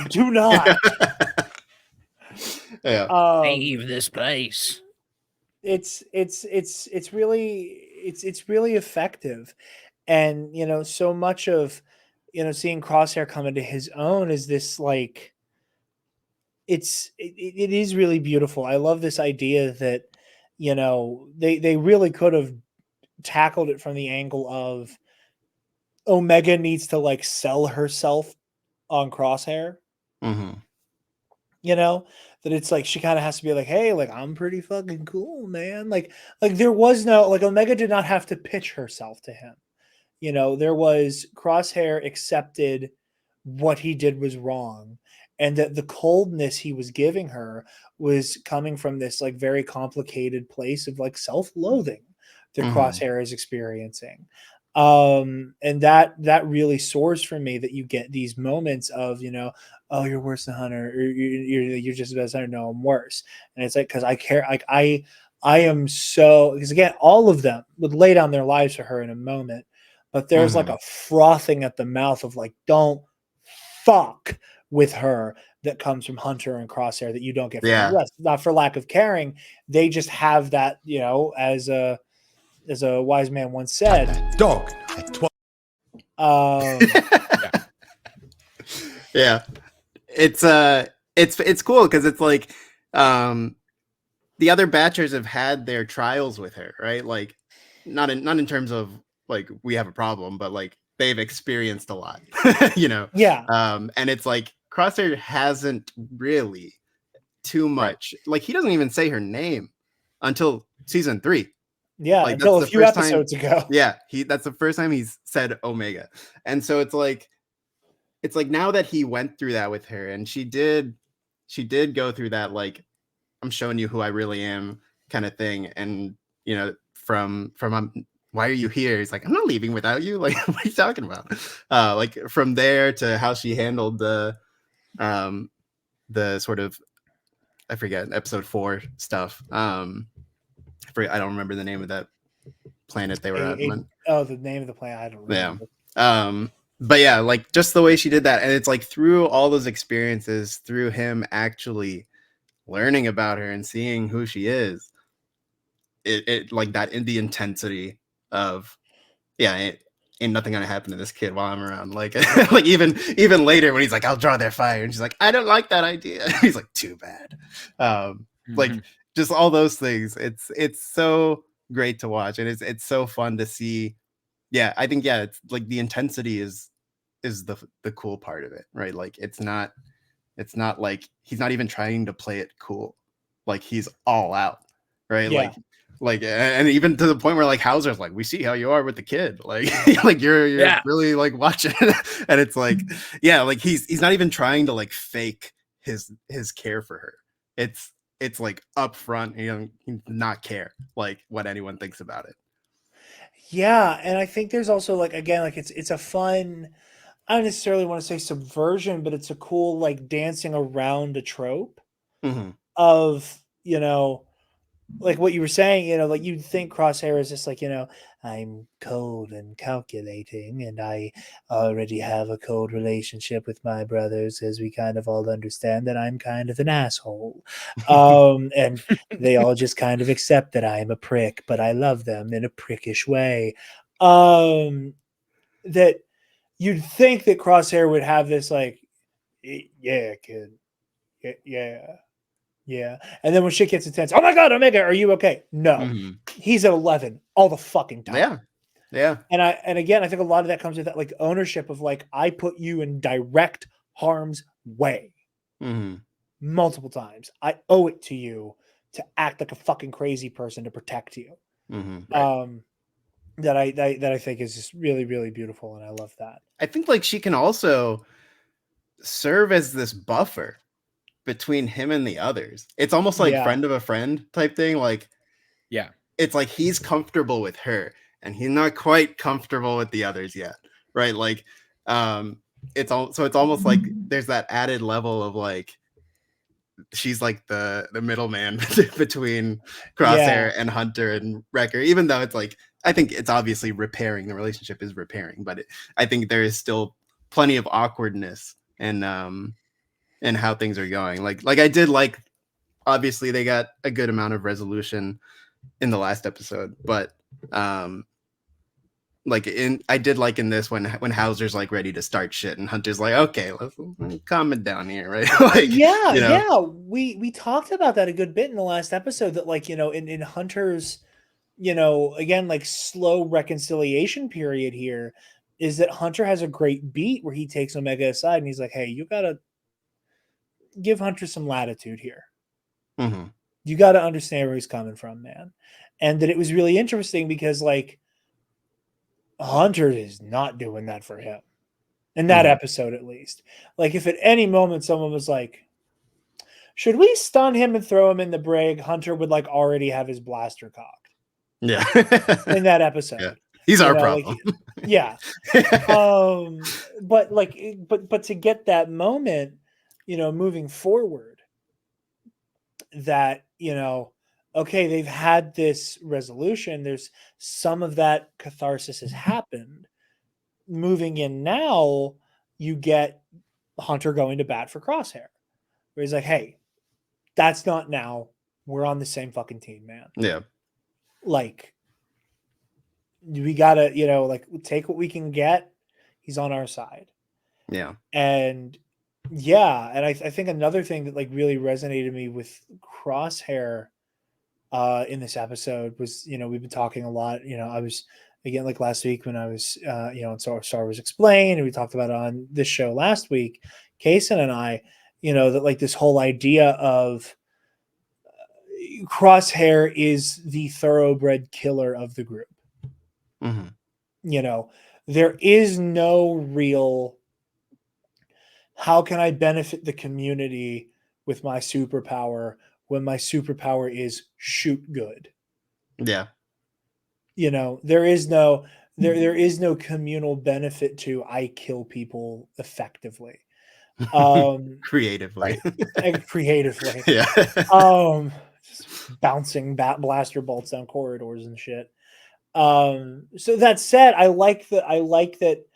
Do not. Leave this place. It's really effective. And, you know, so much of, you know, seeing Crosshair come into his own is this, like, it is really beautiful. I love this idea that, you know, they really could have tackled it from the angle of Omega needs to like sell herself on Crosshair. Mm-hmm. You know, that it's like she kind of has to be like, hey, like, I'm pretty fucking cool, man. Like there was no, like, Omega did not have to pitch herself to him. You know, there was, Crosshair accepted what he did was wrong, and that the coldness he was giving her was coming from this like very complicated place of like self-loathing that Crosshair is experiencing. And that really soars for me, that you get these moments of, you know, oh, you're worse than Hunter, or you're just as bad as Hunter. No, I'm worse. And it's like, because I care, like I am so, because again, all of them would lay down their lives for her in a moment, but there's like a frothing at the mouth of like, don't fuck with her, that comes from Hunter and Crosshair that you don't get from the rest. Not for lack of caring, they just have that, you know, as a wise man once said, dog. Yeah, it's cool because it's like the other Batchers have had their trials with her, right? Like not in terms of like we have a problem, but like they've experienced a lot, you know. And it's like Crosshair hasn't really too much. Like he doesn't even say her name until season 3. Yeah, like, until a few episodes ago. Yeah, that's the first time he's said Omega. And so it's like now that he went through that with her, and she did go through that, like, I'm showing you who I really am kind of thing. And, you know, from why are you here? He's like, I'm not leaving without you. Like, what are you talking about? Like from there to how she handled the sort of, I forget, episode 4 stuff. I don't remember the name of that planet they were at. The name of the planet, I don't remember. Yeah. But yeah, like just the way she did that, and it's like through all those experiences, through him actually learning about her and seeing who she is, it like that, in the intensity of, ain't nothing gonna happen to this kid while I'm around. Like, like even later when he's like, I'll draw their fire, and she's like, I don't like that idea. He's like, too bad. Like just all those things. It's so great to watch, and it's so fun to see. Yeah, I think it's like the intensity is the cool part of it, right? Like it's not It's not like he's not even trying to play it cool. Like he's all out, right? Yeah. Like, and even to the point where like Hauser's like, we see how you are with the kid, like, like you're really like watching, and it's like, yeah, like he's not even trying to like fake his care for her. It's like upfront, he not care like what anyone thinks about it. Yeah, and I think there's also like again like it's a fun. I don't necessarily want to say subversion, but it's a cool like dancing around a trope of like what you were saying, like you'd think Crosshair is just like, I'm cold and calculating and I already have a cold relationship with my brothers as we kind of all understand that I'm kind of an asshole. And they all just kind of accept that I am a prick, but I love them in a prickish way. That you'd think that Crosshair would have this like, yeah, kid. Yeah. And then when shit gets intense, oh my God, Omega, are you okay? No. He's at 11 all the fucking time. Yeah. And again, I think a lot of that comes with that like ownership of like, I put you in direct harm's way multiple times. I owe it to you to act like a fucking crazy person to protect you. Right. That I think is just really, really beautiful. And I love that. I think like she can also serve as this buffer between him and the others. It's almost like friend of a friend type thing. Like, yeah, it's like he's comfortable with her and he's not quite comfortable with the others yet. Right. Like, it's almost like there's that added level of like, she's like the middleman between Crosshair and Hunter and Wrecker, even though it's like, I think it's obviously repairing, the relationship is repairing, but I think there is still plenty of awkwardness and how things are going. Like I did like, obviously they got a good amount of resolution in the last episode, but I did like in this when Hauser's like ready to start shit and Hunter's like, okay, let's calm it down here, right? Like, yeah. We talked about that a good bit in the last episode that like, in Hunter's, again, like slow reconciliation period here is that Hunter has a great beat where he takes Omega aside and he's like, hey, you gotta give Hunter some latitude here. You got to understand where he's coming from, man. And that it was really interesting because like Hunter is not doing that for him in that episode, at least. Like if at any moment someone was like, should we stun him and throw him in the brig? Hunter would like already have his blaster cocked. Yeah. In that episode. Yeah. He's our problem. Like, yeah. But to get that moment, moving forward, that, okay, they've had this resolution. There's some of that catharsis has happened. Moving in now, you get Hunter going to bat for Crosshair. Where he's like, hey, that's not now. We're on the same fucking team, man. Yeah. Like, we gotta, like take what we can get. He's on our side. Yeah. And I think another thing that like really resonated me with Crosshair in this episode was, we've been talking a lot, I was again like last week when I was on Star Wars Explained, and we talked about it on this show last week, Kason and I, that like this whole idea of Crosshair is the thoroughbred killer of the group. There is no real, how can I benefit the community with my superpower when my superpower is shoot good? Yeah. There is no communal benefit to I kill people effectively. Creatively. Creatively. Yeah. Just bouncing blaster bolts down corridors and shit. So that said, I like that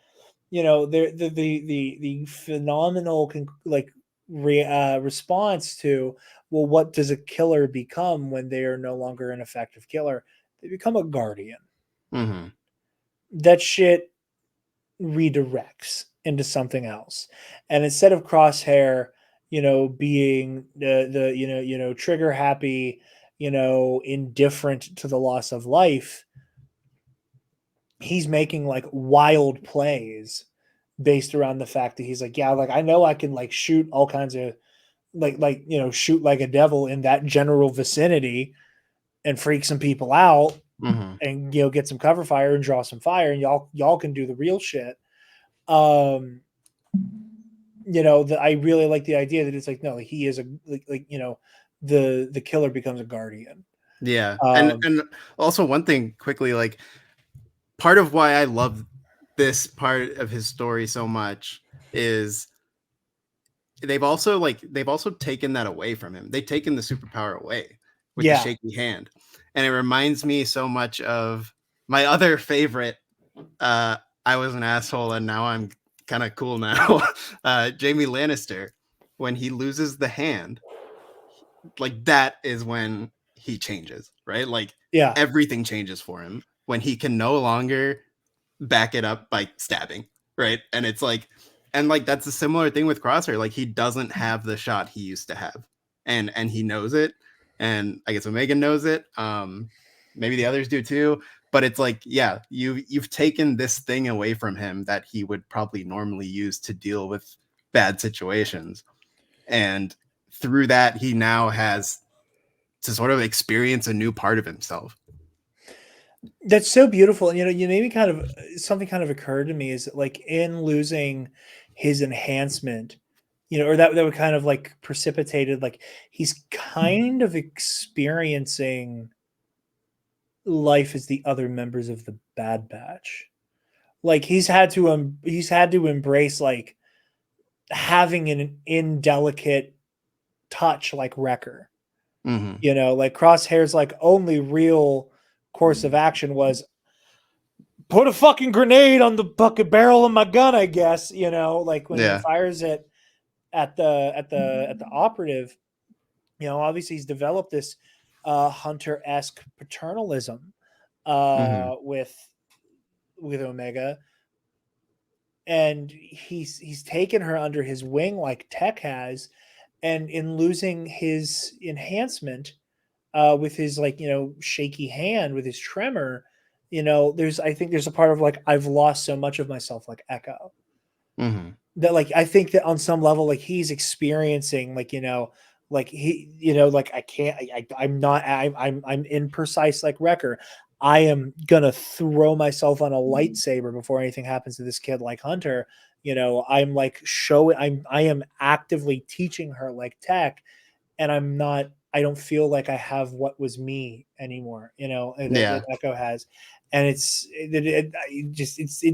the phenomenal response to, well, what does a killer become when they are no longer an effective killer? They become a guardian. That shit redirects into something else, and instead of Crosshair, being the trigger happy, indifferent to the loss of life, he's making like wild plays based around the fact that he's like, yeah, like I know I can like shoot all kinds of like shoot like a devil in that general vicinity and freak some people out and get some cover fire and draw some fire, and y'all can do the real shit. That I really like the idea that it's like, no, he is the killer becomes a guardian. Yeah. And also one thing quickly, like part of why I love this part of his story so much is they've also taken that away from him. They've taken the superpower away with the shaky hand. And it reminds me so much of my other favorite, I was an asshole and now I'm kind of cool now. Jaime Lannister, when he loses the hand, like that is when he changes, right? Like everything changes for him when he can no longer back it up by stabbing, right? And it's like, and like that's a similar thing with Crosshair. Like he doesn't have the shot he used to have, and he knows it, and I guess Omega knows it. Maybe the others do too. But it's like, yeah, you've taken this thing away from him that he would probably normally use to deal with bad situations, and through that, he now has to sort of experience a new part of himself. That's so beautiful. And, you made me something kind of occurred to me is that, like, in losing his enhancement, or that would kind of like precipitated, like he's kind of experiencing life as the other members of the Bad Batch. Like he's had to embrace like having an indelicate touch like Wrecker. Like Crosshair's like only real course of action was put a fucking grenade on the bucket barrel of my gun, I guess, like when he fires it at the operative, obviously he's developed this Hunter-esque paternalism with Omega, and he's taken her under his wing like Tech has, and in losing his enhancement with his like shaky hand with his tremor, I think there's a part of like I've lost so much of myself like Echo, that like I think that on some level like he's experiencing like like he like I can't I'm not I'm imprecise like Wrecker. I am gonna throw myself on a lightsaber before anything happens to this kid like Hunter. I'm like I am actively teaching her like Tech, and I don't feel like I have what was me anymore, that Echo has. And it's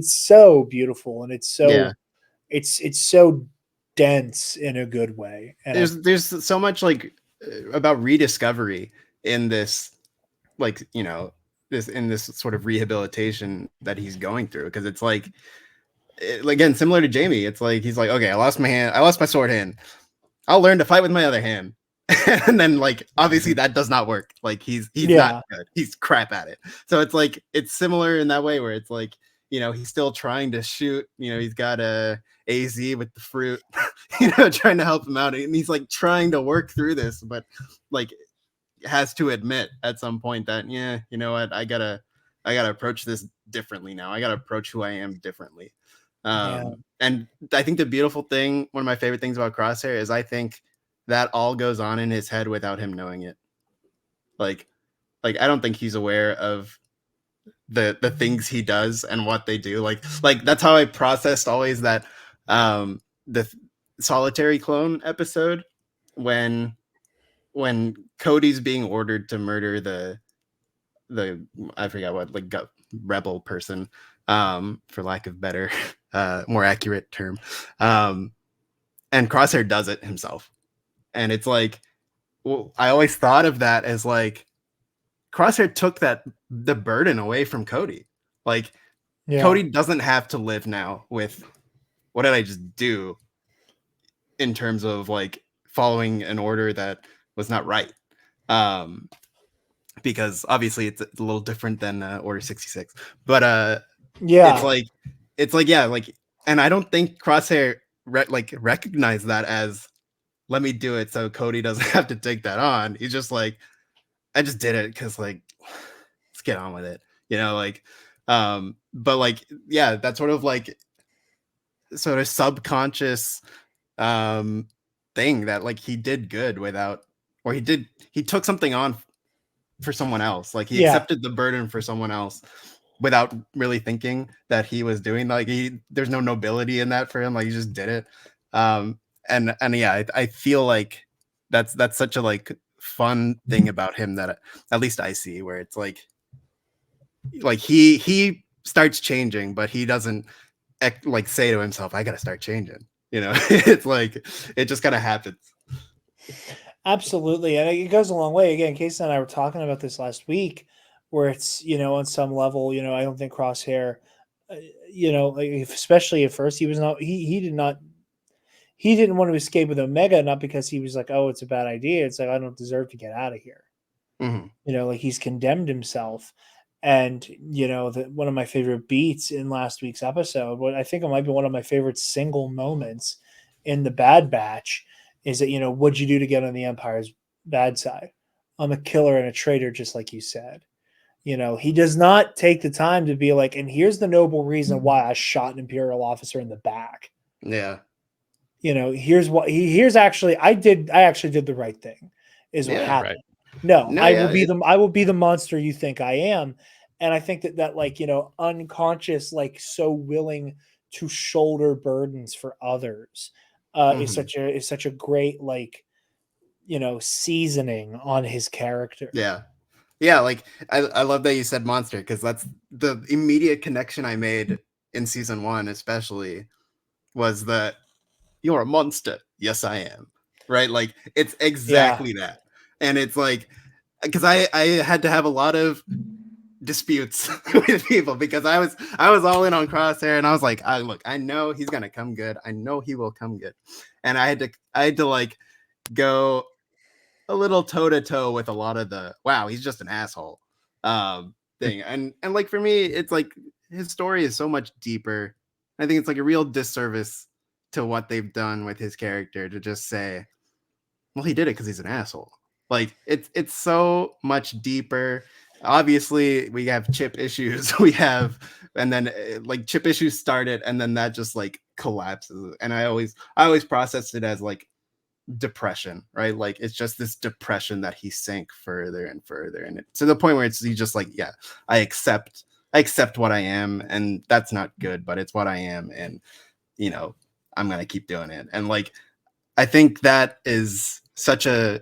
so beautiful, and it's so it's so dense in a good way. And there's so much like about rediscovery in this, like, this sort of rehabilitation that he's going through. Cause it's like, again, similar to Jaime, it's like, he's like, okay, I lost my sword hand. I'll learn to fight with my other hand. And then like, obviously that does not work. Like he's not good. He's crap at it. So it's like, it's similar in that way where it's like, he's still trying to shoot, he's got a AZ with the fruit, trying to help him out. And he's like trying to work through this, but like has to admit at some point that, yeah, you know what, I gotta approach this differently now. I gotta approach who I am differently. And I think the beautiful thing, one of my favorite things about Crosshair is I think that all goes on in his head without him knowing it. Like I don't think he's aware of the things he does and what they do. Like that's how I processed always that the Solitary Clone episode when Cody's being ordered to murder the I forgot what, like, rebel person, for lack of better more accurate term, and Crosshair does it himself. And it's like, well, I always thought of that as like Crosshair took the burden away from Cody. Like Cody doesn't have to live now with what did I just do in terms of like following an order that was not right. Because obviously it's a little different than Order 66. But it's like yeah, like, and I don't think Crosshair recognize that as, let me do it so Cody doesn't have to take that on. He's just like, I just did it because, like, let's get on with it, like, but like, yeah, that's sort of like sort of subconscious thing that like he did good without, or he took something on for someone else. Like he accepted the burden for someone else without really thinking that he was doing, like there's no nobility in that for him. Like he just did it. And yeah, I feel like that's such a like fun thing about him that at least I see, where it's like he starts changing, but he doesn't like say to himself, I gotta start changing. You know, it's like it just kind of happens. Absolutely. And it goes a long way. Again, Kason and I were talking about this last week, where it's, on some level, I don't think Crosshair, like, especially at first, he was not, he didn't want to escape with Omega, not because he was like, oh, it's a bad idea. It's like, I don't deserve to get out of here. Mm-hmm. Like he's condemned himself. And, one of my favorite beats in last week's episode, what I think it might be one of my favorite single moments in the Bad Batch, is that, what'd you do to get on the Empire's bad side? I'm a killer and a traitor, just like you said. He does not take the time to be like, and here's the noble reason why I shot an Imperial officer in the back. Yeah. Here's what here's actually, I actually did the right thing, is what happened. Right. No, I will be the monster you think I am. And I think that like, unconscious, like so willing to shoulder burdens for others is such a great, like, seasoning on his character. Yeah. Yeah. Like I love that you said monster, because that's the immediate connection I made in season 1, especially, was that you're a monster. Yes, I am. Right. Like it's exactly that. And it's like, because I had to have a lot of disputes with people, because I was all in on Crosshair, and I was like, look, I know he's gonna come good. I know he will come good. And I had to like go a little toe to toe with a lot of the, wow, he's just an asshole thing. And like for me, it's like his story is so much deeper. I think it's like a real disservice to what they've done with his character to just say, well, he did it because he's an asshole. Like it's so much deeper. Obviously, we have chip issues. And then like chip issues started, and then that just like collapses. And I always processed it as like depression, right? Like it's just this depression that he sank further and further, and to the point where he's just like, yeah, I accept what I am, and that's not good, but it's what I am, and I'm gonna keep doing it. And like I think that is such a,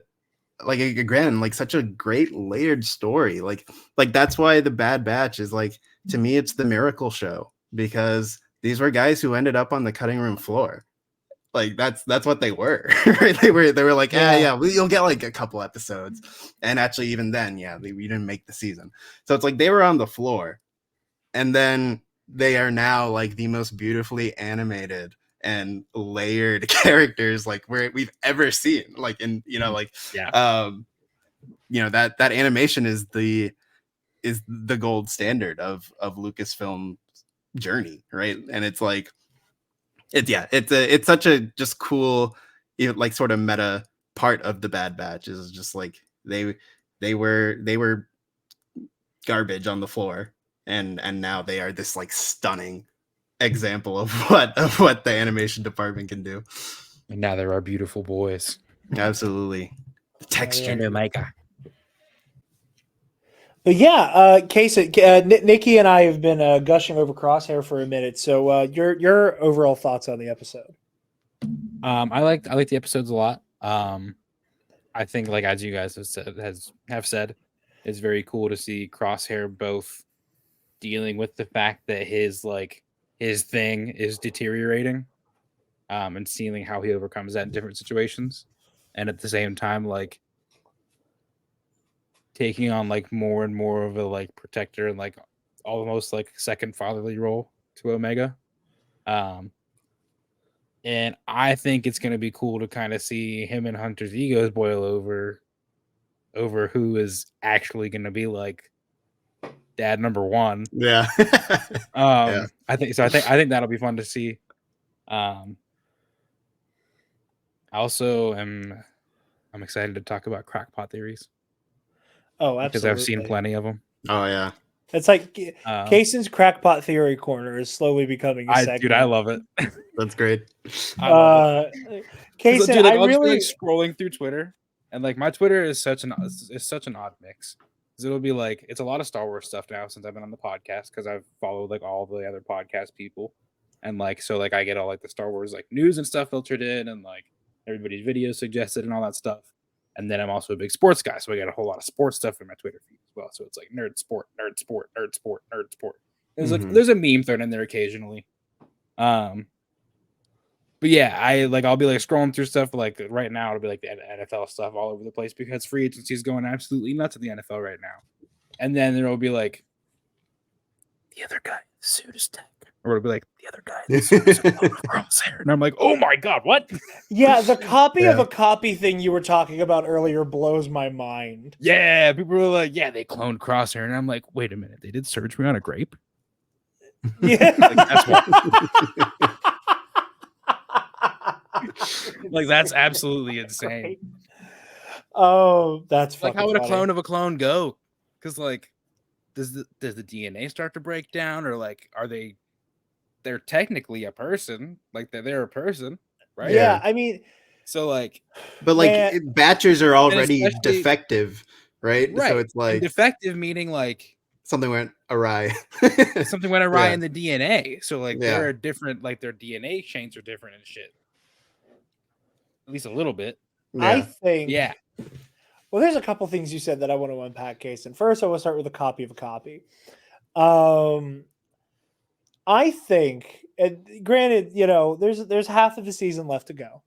like, again, like such a great layered story. Like that's why the Bad Batch is, like, to me, it's the miracle show, because these were guys who ended up on the cutting room floor. Like that's what they were. Right? They were like, you'll get like a couple episodes, and actually even then, we didn't make the season. So it's like they were on the floor, and then they are now like the most beautifully animated and layered characters like we've ever seen. Like, in that animation is the gold standard of Lucasfilm journey, right? And it's like it's such a just cool, like sort of meta part of the Bad Batch is just like they were garbage on the floor, and now they are this like stunning example of what the animation department can do. And now there are beautiful boys. Absolutely. The texture and Omega. But yeah, Kason, Nikki and I have been gushing over Crosshair for a minute. So your overall thoughts on the episode? I like the episodes a lot. I think, like, as you guys have said, it's very cool to see Crosshair both dealing with the fact that his thing is deteriorating, and seeing how he overcomes that in different situations, and at the same time, like, taking on like more and more of a like protector and like almost like second fatherly role to Omega. And I think it's going to be cool to kind of see him and Hunter's egos boil over who is actually going to be like dad number one. Yeah. I think that'll be fun to see. I also I'm excited to talk about crackpot theories. Oh, absolutely. Because I've seen plenty of them. Oh yeah. It's like Uh, Kason's crackpot theory corner is slowly becoming a segment. Dude, I love it. That's great. I love it. Kason, Dude, like, I I'll just be, really like scrolling through Twitter, and like my Twitter is such an odd mix. 'Cause it'll be like it's a lot of Star Wars stuff now since I've been on the podcast because I've followed like all the other podcast people, and like so like I get all like the Star Wars like news and stuff filtered in, and like everybody's videos suggested and all that stuff. And then I'm also a big sports guy, so I got a whole lot of sports stuff in my Twitter feed as well. So it's like nerd sport, nerd sport, nerd sport, nerd sport. There's like there's a meme thrown in there occasionally. But yeah, I'll be like scrolling through stuff like right now. It'll be like the NFL stuff all over the place because free agency is going absolutely nuts at the NFL right now. And then there will be like the other guy, the suit is tech, or it'll be like the other guy, the suit is crosshair, and I'm like, oh my god, what? Yeah, the copy of a copy thing you were talking about earlier blows my mind. Yeah, people were like, yeah, they cloned Crosshair, and I'm like, wait a minute, they did surgery on a grape? Yeah, Like, that's what. Like that's absolutely insane. Oh, that's Like, fucking how would a funny. clone of a clone go? Because like, does the DNA start to break down, or like, they're technically a person, like they're a person, right? Yeah, I mean, So like, But like Man. batchers are already especially- defective, right? right? So it's And like defective meaning like something went awry. something went awry Yeah. in the DNA. So like, Yeah. they're different. Like their DNA chains are different and shit. At least a little bit. I think. Yeah. Well, there's a couple things you said that I want to unpack, Kason. First, I want to start with a copy of a copy. I think, and granted, there's half of the season left to go.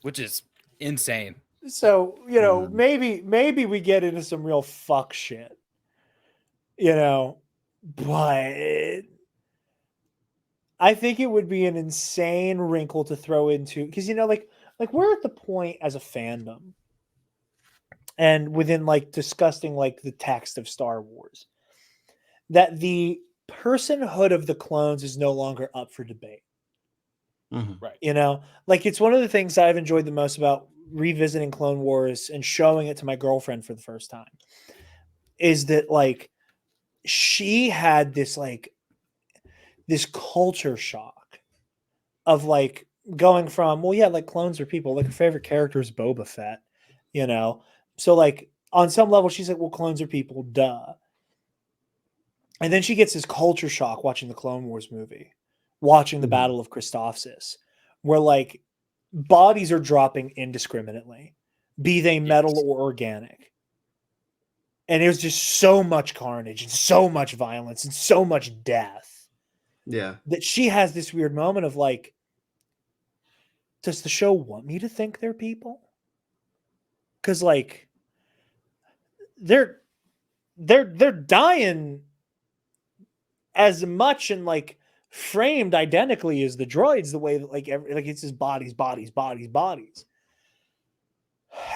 Which is insane. So, maybe we get into some real fuck shit. But I think it would be an insane wrinkle to throw into because like we're at the point as a fandom and within like discussing like the text of Star Wars that the personhood of the clones is no longer up for debate. Right. Like it's one of the things that I've enjoyed the most about revisiting Clone Wars and showing it to my girlfriend for the first time is that like she had this culture shock of like going from, well, yeah, like clones are people, like her favorite character is Boba Fett, so like on some level she's like, well, clones are people, duh. And then she gets this culture shock watching the Clone Wars movie, watching the Battle of Christophsis, where like bodies are dropping indiscriminately, be they metal or organic. And it was just so much carnage and so much violence and so much death. Yeah. That she has this weird moment of like, does the show want me to think they're people? Because like they're dying as much and like framed identically as the droids, the way that like it's just bodies.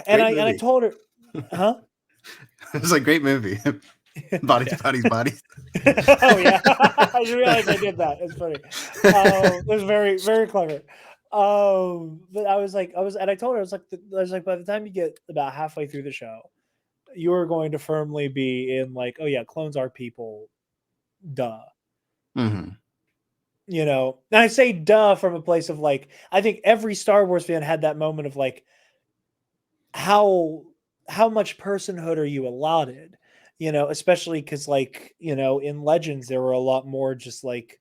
And I told her, huh? It was a great movie. Bodies. Oh yeah, I just realized I did that. It's funny. It was very, very clever. But I told her, I was like, by the time you get about halfway through the show, you are going to firmly be in like, oh yeah, clones are people, duh. Mm-hmm. And I say duh from a place of like, I think every Star Wars fan had that moment of like, how much personhood are you allotted? Especially because like, in Legends, there were a lot more just like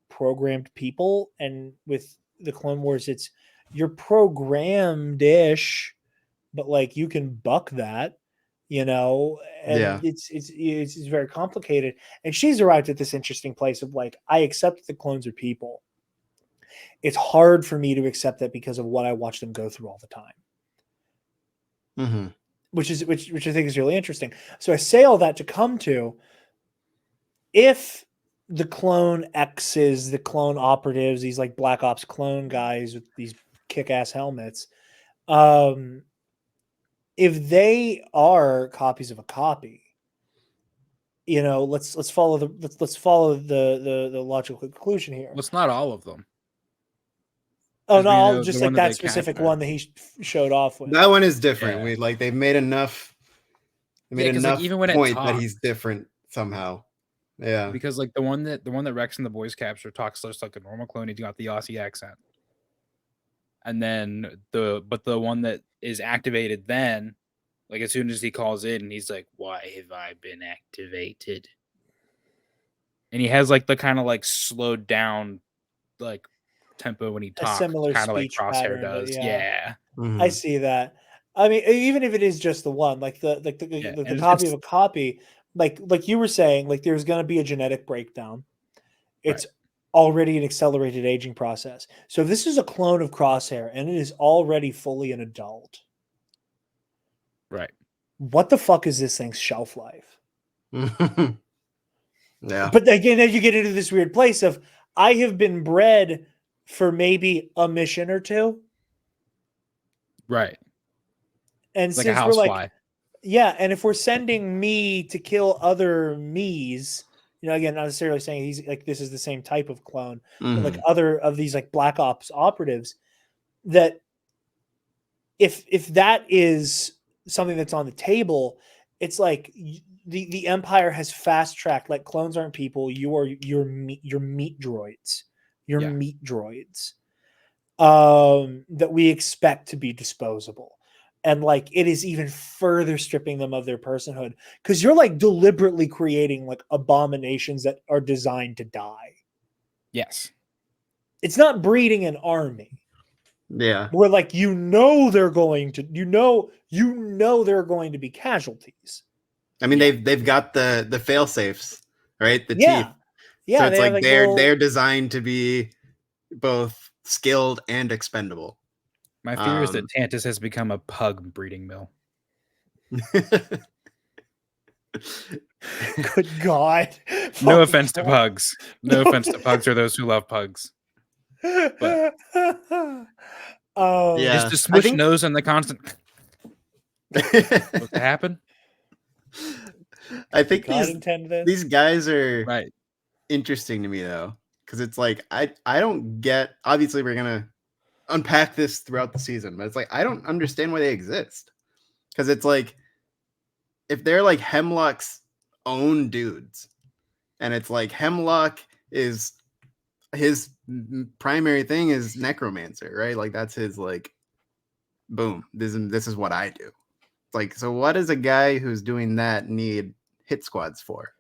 programmed people. And with the Clone Wars, you're programmed-ish, but like you can buck that, and it's very complicated. And she's arrived at this interesting place of like, I accept the clones are people. It's hard for me to accept that because of what I watch them go through all the time. Mm-hmm. Which I think is really interesting. So I say all that to come to, if the clone X's, the clone operatives, these like Black Ops clone guys with these kick-ass helmets, if they are copies of a copy, let's follow the logical conclusion here. Well, it's not all of them. Oh Because no, we know just the like one that that they specific captured. one that he showed off with. That one is different. Yeah. They've made enough. They made 'cause, enough like, even when it point that talks he's different somehow. Yeah. because, like, the one that Rex and the boys capture talks just like a normal clone. He's got the Aussie accent. And then the one that is activated then, like, as soon as he calls in, he's like, "Why have I been activated?" And he has, like, the kinda, like, slowed down, like, tempo when he A talks, similar kinda like speech Crosshair pattern, but does. yeah. Yeah. I Mhm. see that. I mean, even if it is just the one, like Yeah, the and copy of it's a copy, like you were saying, like there's going to be a genetic breakdown. right. It's already an accelerated aging process. So if this is a clone of Crosshair and it is already fully an adult, Right. what the fuck is this thing's shelf life? Yeah. But again, then you get into this weird place of I have been bred for maybe a mission or two, Right. and Like a since we're like, housefly. yeah, and if we're sending me to kill other me's, again, not necessarily saying he's like this is the same type of clone, but like Mhm. other of these like black ops operatives, that if that is something that's on the table, it's like the Empire has fast tracked, like clones aren't people, you're meat droids. You're Yeah. meat droids. That we expect to be disposable. And like it is even further stripping them of their personhood because you're like deliberately creating like abominations that are designed to die. Yes. It's not breeding an army Yeah. where like they're going to there are going to be casualties. I mean, Yeah. they've got the fail safes, right? The teeth. Yeah. Yeah, So it's they have like like they're little designed to be both skilled and expendable. My fear is that Tantus has become a pug breeding mill. good God. No Fucking offense to pugs. No offense to pugs or those who love pugs. But Yeah. is the I smush think nose and the constant supposed to happen? I think God intend this. these guys are Right. interesting to me though, because it's like I don't get. Obviously, we're gonna unpack this throughout the season, but it's like I don't understand why they exist. Because it's like if they're like Hemlock's own dudes, and it's like Hemlock is his primary thing is necromancer, right? Like that's his like boom. This is what I do. Like, so what does a guy who's doing that need hit squads for?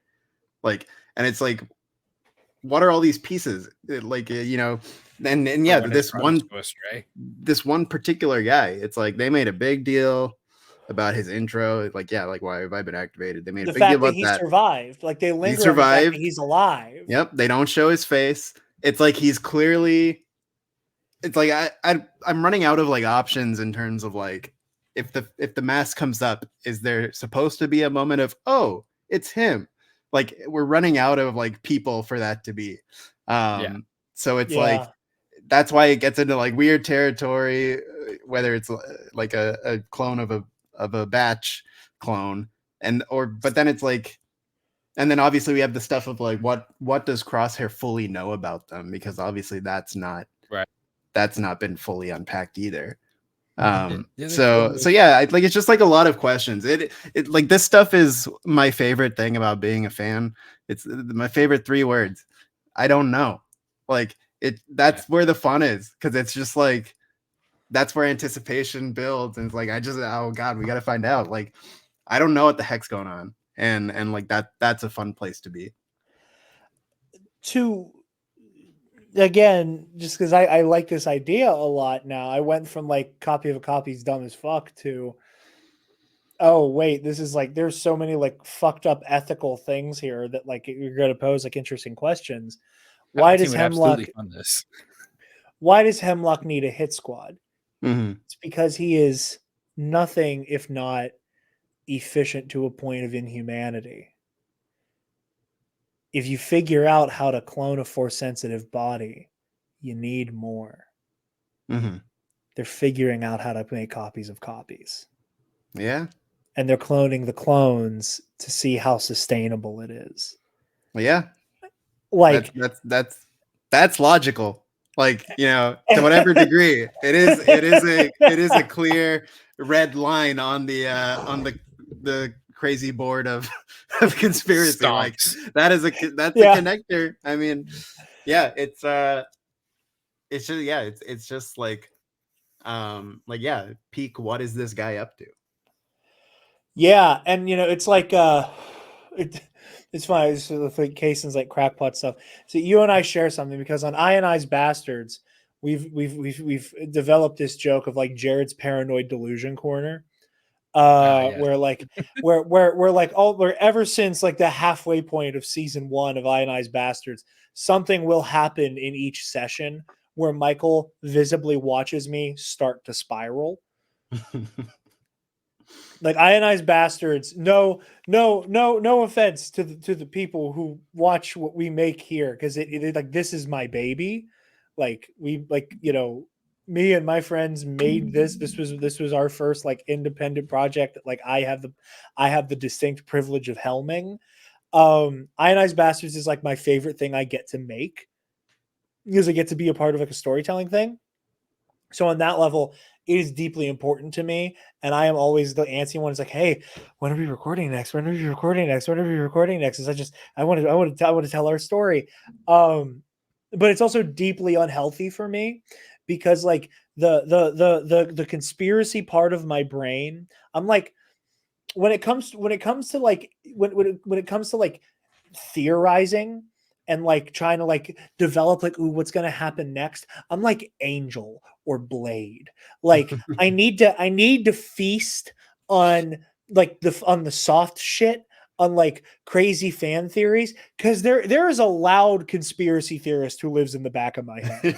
Like, and it's like, what are all these pieces? Like, and yeah, When this his one go astray. this one particular guy, it's like they made a big deal about his intro. Like, yeah, like why have I been activated? They made The a big deal fact that about he that. survived, like they linger on the fact survived. that he's alive. Yep, they don't show his face. It's like he's clearly. It's like I'm running out of like options in terms of like if the mask comes up, is there supposed to be a moment of oh it's him? Like we're running out of like people for that to be. So it's like that's why it gets into like weird territory, whether it's like a clone of a batch clone but then it's like. And then obviously we have the stuff of like what does Crosshair fully know about them, because obviously that's not Right. that's not been fully unpacked either. Yeah, So yeah, like it's just like a lot of questions. It like this stuff is my favorite thing about being a fan. It's my favorite 3 words. I don't know. Like that's where the fun is, because it's just like that's where anticipation builds, and it's like oh god, we got to find out. Like I don't know what the heck's going on, and like that's a fun place to be. Again, just because I like this idea a lot now, I went from like copy of a copy's dumb as fuck to, oh wait, this is like there's so many like fucked up ethical things here that like you're going to pose like interesting questions. Why does Hemlock need a hit squad? Mm-hmm. It's because he is nothing if not efficient to a point of inhumanity. If you figure out how to clone a Force-sensitive body, you need more. Mm-hmm. They're figuring out how to make copies of copies. Yeah. And they're cloning the clones to see how sustainable it is. Well, yeah. Like that's logical. Like, to whatever degree, it is a clear red line on the crazy board of conspiracy. Like Stonks. that's a connector. I mean, yeah, it's just like peak. What is this guy up to? Yeah, and it's like it's funny. It's like Kason's like crackpot stuff. So you and I share something because on Ionized Bastards, we've developed this joke of like Jared's paranoid delusion corner. Yes. Where like we're like we're ever since like the halfway point of season 1 of Ionized Bastards, something will happen in each session where Michael visibly watches me start to spiral. Like Ionized Bastards, no offense to the people who watch what we make here, because it like this is my baby. Like we me and my friends made this. This was our first like independent project that like I have the distinct privilege of helming. Ionized Bastards is like my favorite thing I get to make because I get to be a part of like a storytelling thing. So on that level, it is deeply important to me. And I am always the antsy one. It's like, hey, when are we recording next? When are we recording next? When are we recording next? Is I want to tell our story. But it's also deeply unhealthy for me because like the conspiracy part of my brain, I'm like, when it comes to like when it comes to like theorizing and like trying to like develop like, ooh, what's gonna happen next, I'm like Angel or Blade. Like I need to feast on like the soft shit, on like crazy fan theories, because there is a loud conspiracy theorist who lives in the back of my head.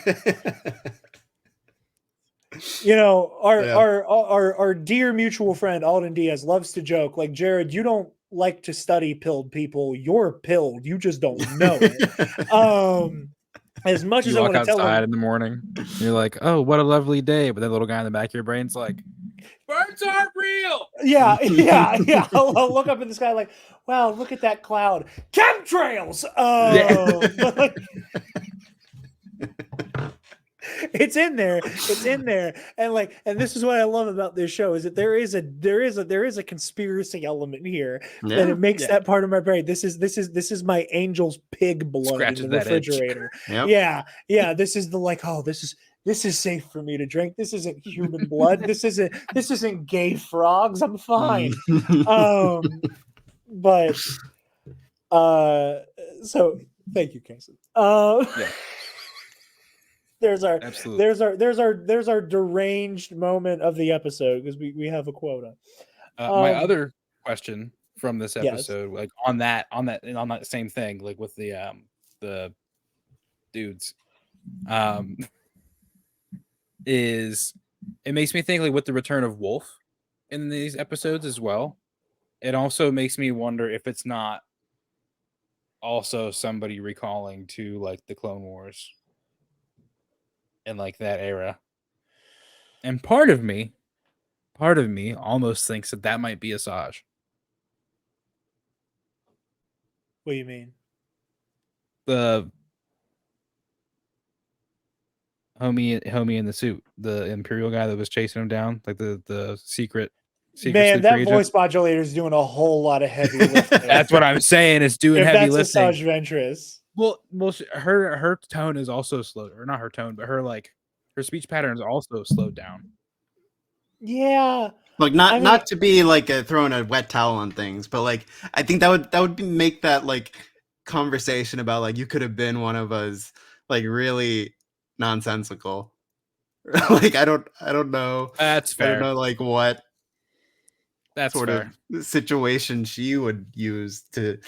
Our dear mutual friend Alden Diaz loves to joke like, Jarod, you don't like to study pilled people. You're pilled. You just don't know it. As much as I You walk want to tell outside him, in the morning, you're like, "Oh, what a lovely day," but that little guy in the back of your brain's like, "Birds aren't real." yeah. I'll look up in the sky like, wow, look at that cloud. Chemtrails. But like, it's in there, and this is what I love about this show, is that there is a conspiracy element here, and it makes that part of my brain. This is my Angel's pig blood Scratches in the that itch. refrigerator. Yep. Yeah, this is the like, oh, this is safe for me to drink. This isn't human blood. This isn't gay frogs. I'm fine. But so thank you, Kason. Yeah. There's our Absolutely. there's our deranged moment of the episode, because we have a quota. My other question from this Yes. episode, like on that same thing, like with the dudes, is it makes me think like with the return of Wolf in these episodes as well. It also makes me wonder if it's not also somebody recalling to like the Clone Wars in like that era. And part of me almost thinks that might be Asajj. What do you mean? The homie in the suit, the Imperial guy that was chasing him down, like the secret Man, that agent. voice modulator is doing a whole lot of heavy lifting. That's what I'm saying. It's doing if heavy that's lifting. Asajj Ventress. Well, her tone is also slowed, or not her tone, but her speech patterns also slowed down. Yeah, Like not to be like throwing a wet towel on things, but like I think that would make that like conversation about like you could have been one of us like really nonsensical. Like I don't know. That's fair. I don't know like what That's sort fair. of situation she would use to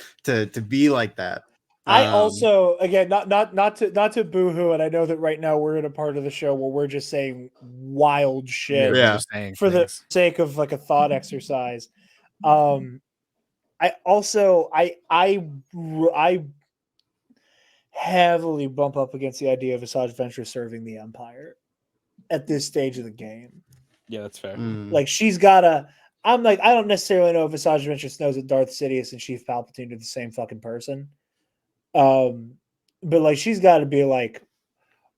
be like that. I also, again, not to boohoo, and I know that right now we're in a part of the show where we're just saying wild shit we're just saying for things. the sake of like a thought exercise. I also I heavily bump up against the idea of Asajj Ventress serving the Empire at this stage of the game. Yeah, that's fair. Like she's gotta. I'm like, I don't necessarily know if Asajj Ventress knows that Darth Sidious and Chief Palpatine are the same fucking person. But like she's got to be like,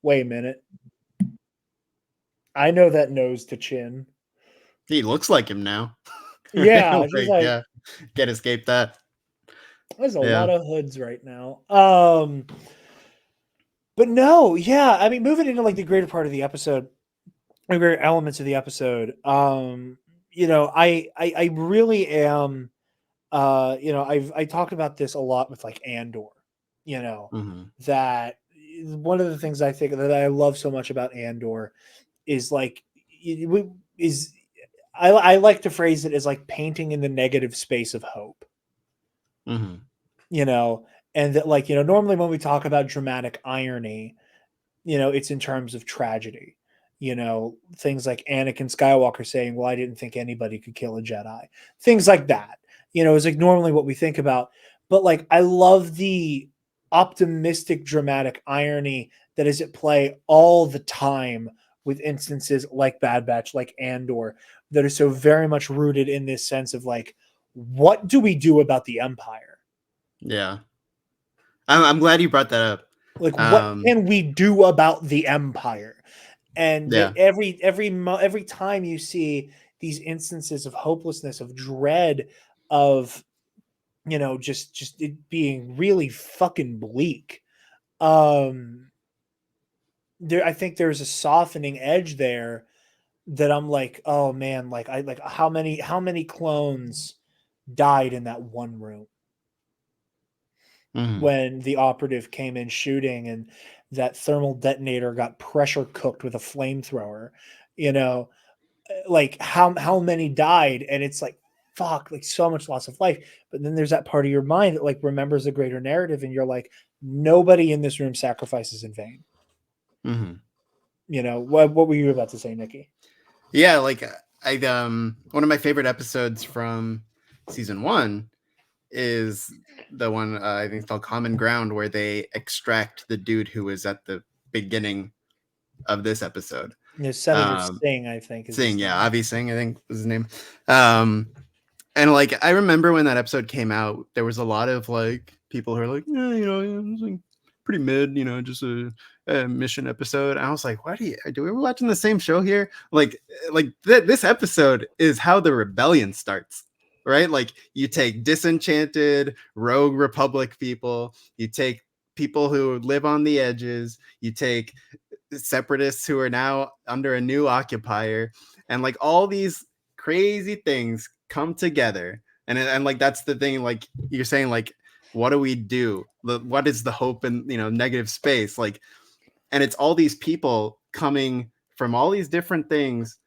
wait a minute, I know that nose to chin. He looks like him now. Yeah, she's like, Can't escape that. There's a Yeah. lot of hoods right now. But no, yeah. I mean, moving into like the greater part of the episode, the greater elements of the episode. I really am. I talked about this a lot with like Andor. Hmm. That one of the things I think that I love so much about Andor is like is I like to phrase it as like painting in the negative space of hope. Hmm. And that like normally when we talk about dramatic irony, it's in terms of tragedy. Things like Anakin Skywalker saying, "Well, I didn't think anybody could kill a Jedi." Things like that. Is like normally what we think about. But like I love the optimistic dramatic irony that is at play all the time with instances like Bad Batch, like Andor, that are so very much rooted in this sense of like, what do we do about the Empire? Yeah. I'm glad you brought that up. Like, what can we do about the Empire? And Yeah. every time you see these instances of hopelessness, of dread, of just it being really fucking bleak, there I think there's a softening edge there that I'm like, oh man, like I like how many clones died in that one room Hmm. when the operative came in shooting and that thermal detonator got pressure cooked with a flamethrower, you know, like how many died, and it's like fuck, like so much loss of life. But then there's that part of your mind that like remembers the greater narrative, and you're like, nobody in this room sacrifices in vain. Hmm. What were you about to say, Nikki? Yeah, like I one of my favorite episodes from season 1 is the one I think it's called Common Ground, where they extract the dude who was at the beginning of this episode. Senator Singh, I think, is his Singh, yeah, name. Avi Singh, I think was his name. And like I remember when that episode came out, there was a lot of like people who are like, yeah, it was like pretty mid, just a mission episode. And I was like, what do we watching the same show here? This episode is how the rebellion starts, right? Like you take disenchanted rogue republic people, you take people who live on the edges, you take separatists who are now under a new occupier, and like all these crazy things come together, and like that's the thing, like you're saying, like what do we do, what is the hope in negative space, like, and it's all these people coming from all these different things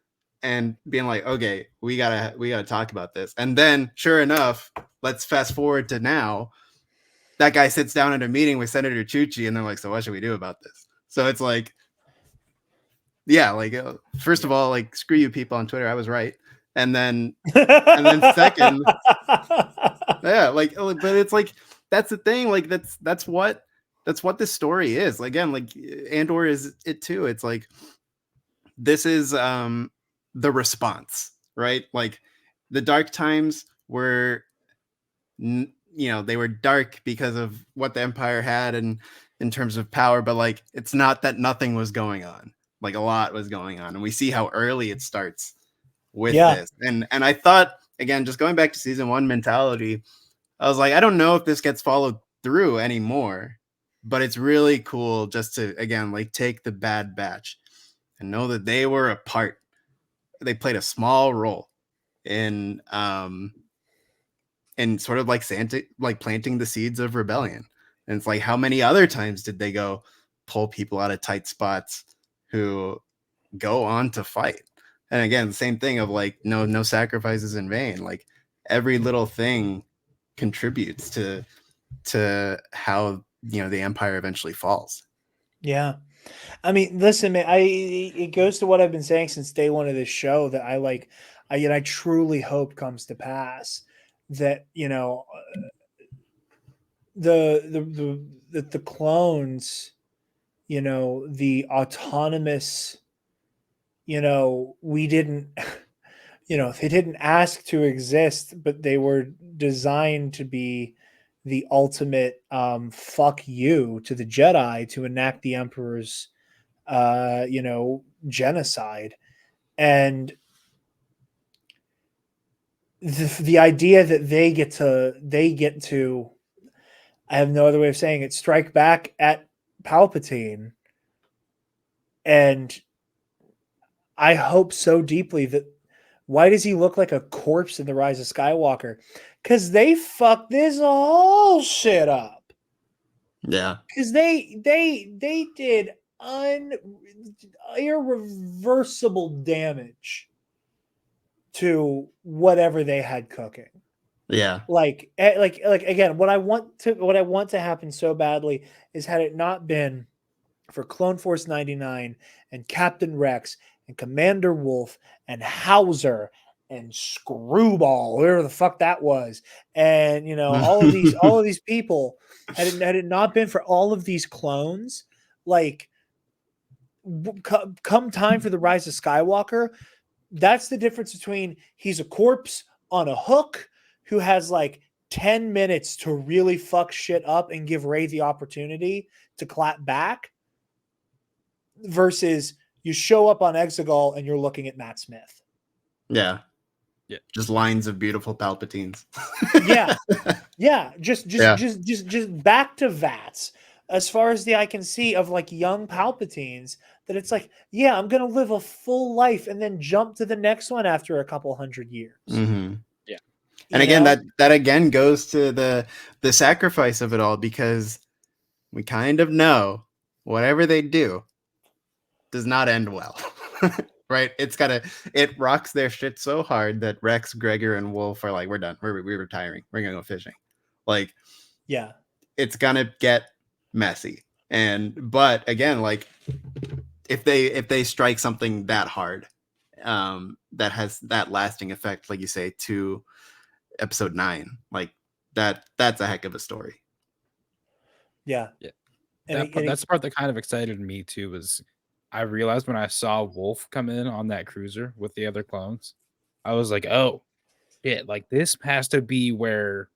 and being like, okay, we gotta talk about this. And then sure enough, let's fast forward to now, that guy sits down at a meeting with Senator Chuchi, and they're like, so what should we do about this? So it's like, yeah, like first of all, like screw you people on Twitter, I was right. And then second, yeah, like, but it's like that's the thing, like that's what this story is. Again, like Andor is it too. It's like this is the response, right? Like the dark times were they were dark because of what the Empire had and in terms of power, but like it's not that nothing was going on. Like a lot was going on, and we see how early it starts with this. And I thought, again, just going back to season 1 mentality, I was like, I don't know if this gets followed through anymore, but it's really cool just to, again, like take the Bad Batch and know that they were a part. They played a small role in sort of like Santa, like planting the seeds of rebellion. And it's like, how many other times did they go pull people out of tight spots who go on to fight? And again, the same thing of like, no sacrifices in vain. Like every little thing contributes to how the Empire eventually falls. Yeah. I mean, listen, man, it goes to what I've been saying since day one of this show that I truly hope comes to pass, that the clones, the autonomous, we didn't they didn't ask to exist, but they were designed to be the ultimate fuck you to the Jedi, to enact the Emperor's genocide. And the idea that they get to, I have no other way of saying it, strike back at Palpatine. And I hope so deeply that, why does he look like a corpse in The Rise of Skywalker? Because they fucked this whole shit up. Yeah. Because they did irreversible damage to whatever they had cooking. Yeah. Like again, what I want to happen so badly is, had it not been for Clone Force 99 and Captain Rex and Commander Wolf and Hauser and Screwball, whatever the fuck that was, and all of these people, had it not been for all of these clones, like come time for the Rise of Skywalker, that's the difference between he's a corpse on a hook who has like 10 minutes to really fuck shit up and give Rey the opportunity to clap back, versus you show up on Exegol and you're looking at Matt Smith. Yeah. Yeah. Just lines of beautiful Palpatines. Yeah. Yeah. Just back to Vats, as far as the eye can see, of like young Palpatines, that it's like, yeah, I'm going to live a full life and then jump to the next one after a couple hundred years. Mm-hmm. Yeah. And again, that again goes to the sacrifice of it all, because we kind of know whatever they do does not end well. Right? It rocks their shit so hard that Rex, Gregor, and Wolf are like, we're done. We're retiring. We're gonna go fishing. Like, yeah, it's gonna get messy. But again, like, if they strike something that hard, that has that lasting effect, like you say, to episode 9, like that's a heck of a story. Yeah. That's the part that kind of excited me too, was I realized when I saw Wolf come in on that cruiser with the other clones, I was like, oh shit, like this has to be where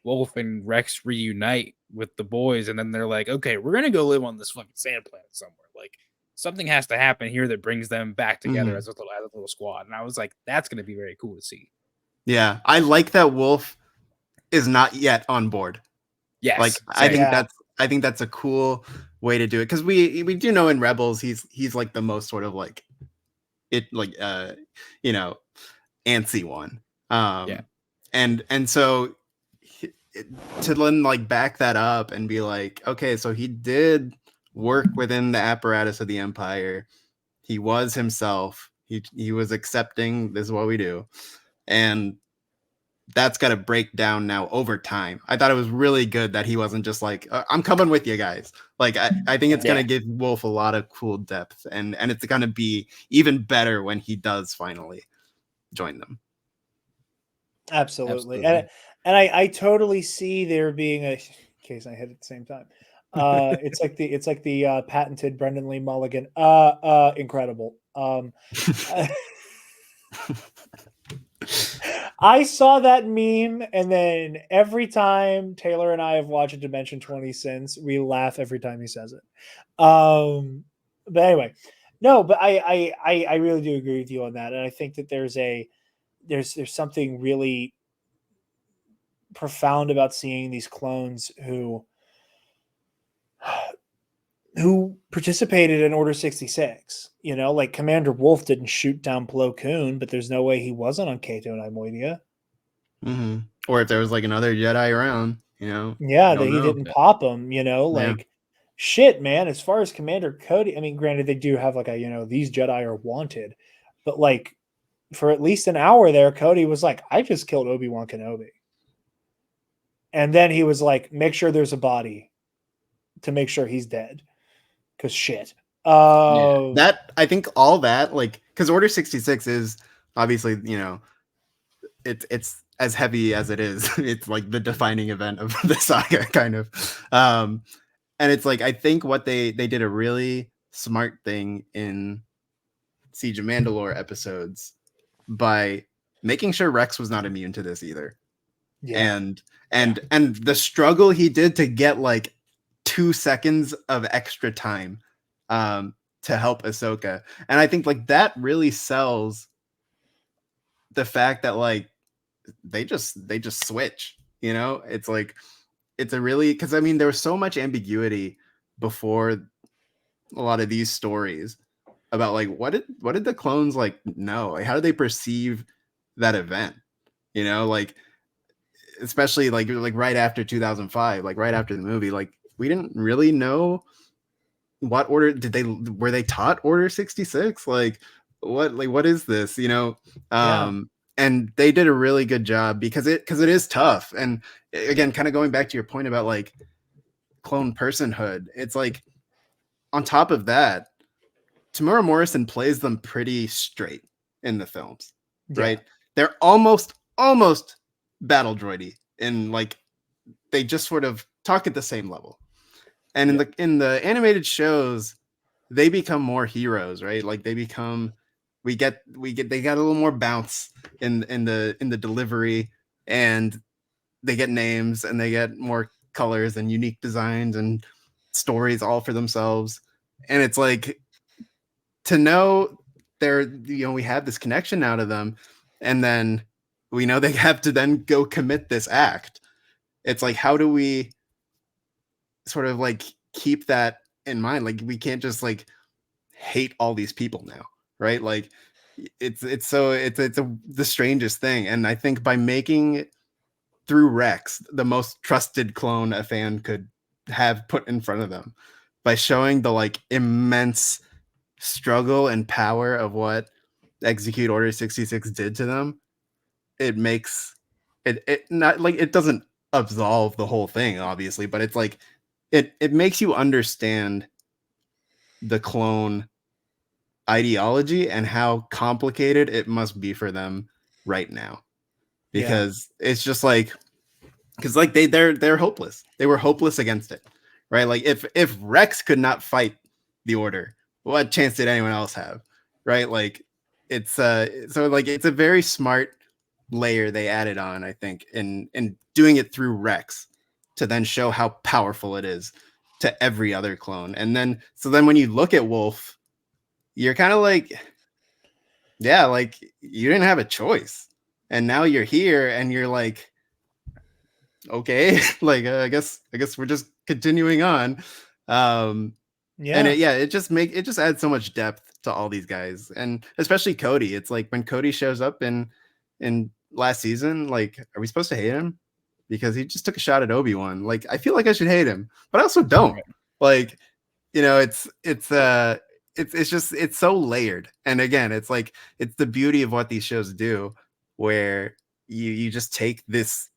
Wolf and Rex reunite with the boys, and then they're like, okay, we're gonna go live on this fucking sand planet somewhere. Like, something has to happen here that brings them back together as a little squad. And I was like, that's gonna be very cool to see. Yeah, I like that Wolf is not yet on board. Yes, like same. I think that's a cool way to do it, because we do know in Rebels he's like the most sort of like antsy one. And so to then like back that up and be like, okay, so he did work within the apparatus of the Empire. He was himself. He was accepting, this is what we do. And that's got to break down now over time. I thought it was really good that he wasn't just like, I'm coming with you guys. Like, I think it's going to give Wolf a lot of cool depth, and it's going to be even better when he does finally join them. Absolutely. And I totally see there being a case I hit at the same time. It's like the patented Brendan Lee Mulligan. Incredible. I saw that meme, and then every time Taylor and I have watched Dimension 20 since, we laugh every time he says it. But anyway, no, but I really do agree with you on that, and I think that there's something really profound about seeing these clones who participated in Order 66. Like Commander Wolf didn't shoot down Plo Koon, but there's no way he wasn't on Cato Nymoidia. Mm-hmm. Or if there was like another Jedi around, Yeah, that he didn't pop him, shit, man. As far as Commander Cody, I mean, granted, they do have like these Jedi are wanted, but like for at least an hour there, Cody was like, I just killed Obi-Wan Kenobi. And then he was like, make sure there's a body to make sure he's dead. Because shit. That, I think all that, like, because Order 66 is obviously, it's as heavy as it is. It's like the defining event of the saga, kind of. And it's like, I think what they did a really smart thing in Siege of Mandalore episodes by making sure Rex was not immune to this either. Yeah. And the struggle he did to get like 2 seconds of extra time to help Ahsoka. And I think like that really sells the fact that like they just switch, you know. It's like it's a really, because I mean there was so much ambiguity before a lot of these stories about like what did the clones like know, like how did they perceive that event, you know, like especially like right after 2005, like right after the movie, like we didn't really know what order were they taught Order 66, like what is this, you know. And they did a really good job because it is tough. And again, kind of going back to your point about like clone personhood, it's like on top of that, Tamura Morrison plays them pretty straight in the films, right? They're almost battle droidy, and like they just sort of talk at the same level. And in the animated shows, they become more heroes, right? Like they become, they got a little more bounce in the delivery, and they get names and they get more colors and unique designs and stories all for themselves. And it's like, to know they're, you know, we have this connection now to them, and then we know they have to then go commit this act. It's like, how do we sort of like keep that in mind? Like we can't just like hate all these people now, right? Like it's the strangest thing. And I think by making through Rex the most trusted clone a fan could have put in front of them, by showing the like immense struggle and power of what Execute Order 66 did to them, it makes it not like, it doesn't absolve the whole thing obviously, but it's like it makes you understand the clone ideology and how complicated it must be for them right now, because it's just like, because like they're hopeless. They were hopeless against it, right? Like if Rex could not fight the Order, what chance did anyone else have, right? Like it's so like it's a very smart layer they added on, I think, in doing it through Rex, to then show how powerful it is to every other clone. And then so then when you look at Wolf, you're kind of like, yeah, like you didn't have a choice, and now you're here and you're like, okay, like I guess we're just continuing on. And it just adds so much depth to all these guys, and especially Cody. It's like when Cody shows up in last season, like, are we supposed to hate him because he just took a shot at Obi-Wan? Like, I feel like I should hate him, but I also don't. Like, you know, it's just, it's so layered. And again, it's like, it's the beauty of what these shows do, where you just take this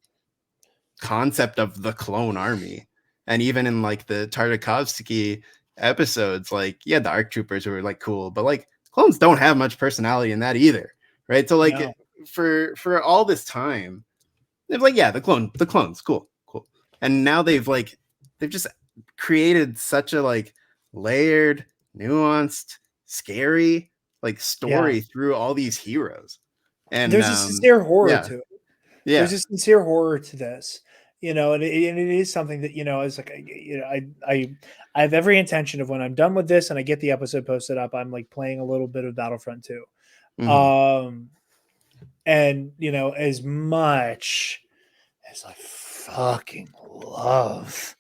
concept of the clone army, and even in like the Tartakovsky episodes, like, yeah, the ARC troopers were like cool, but like clones don't have much personality in that either, right? So like for all this time, they're like, yeah, the clones, cool. And now they've just created such a like layered, nuanced, scary like story through all these heroes. And there's a sincere horror to it. Yeah, there's a sincere horror to this, you know, and it is something that, you know, is like, you know, I have every intention of, when I'm done with this and I get the episode posted up, I'm like playing a little bit of Battlefront 2. And you know, as much as I fucking love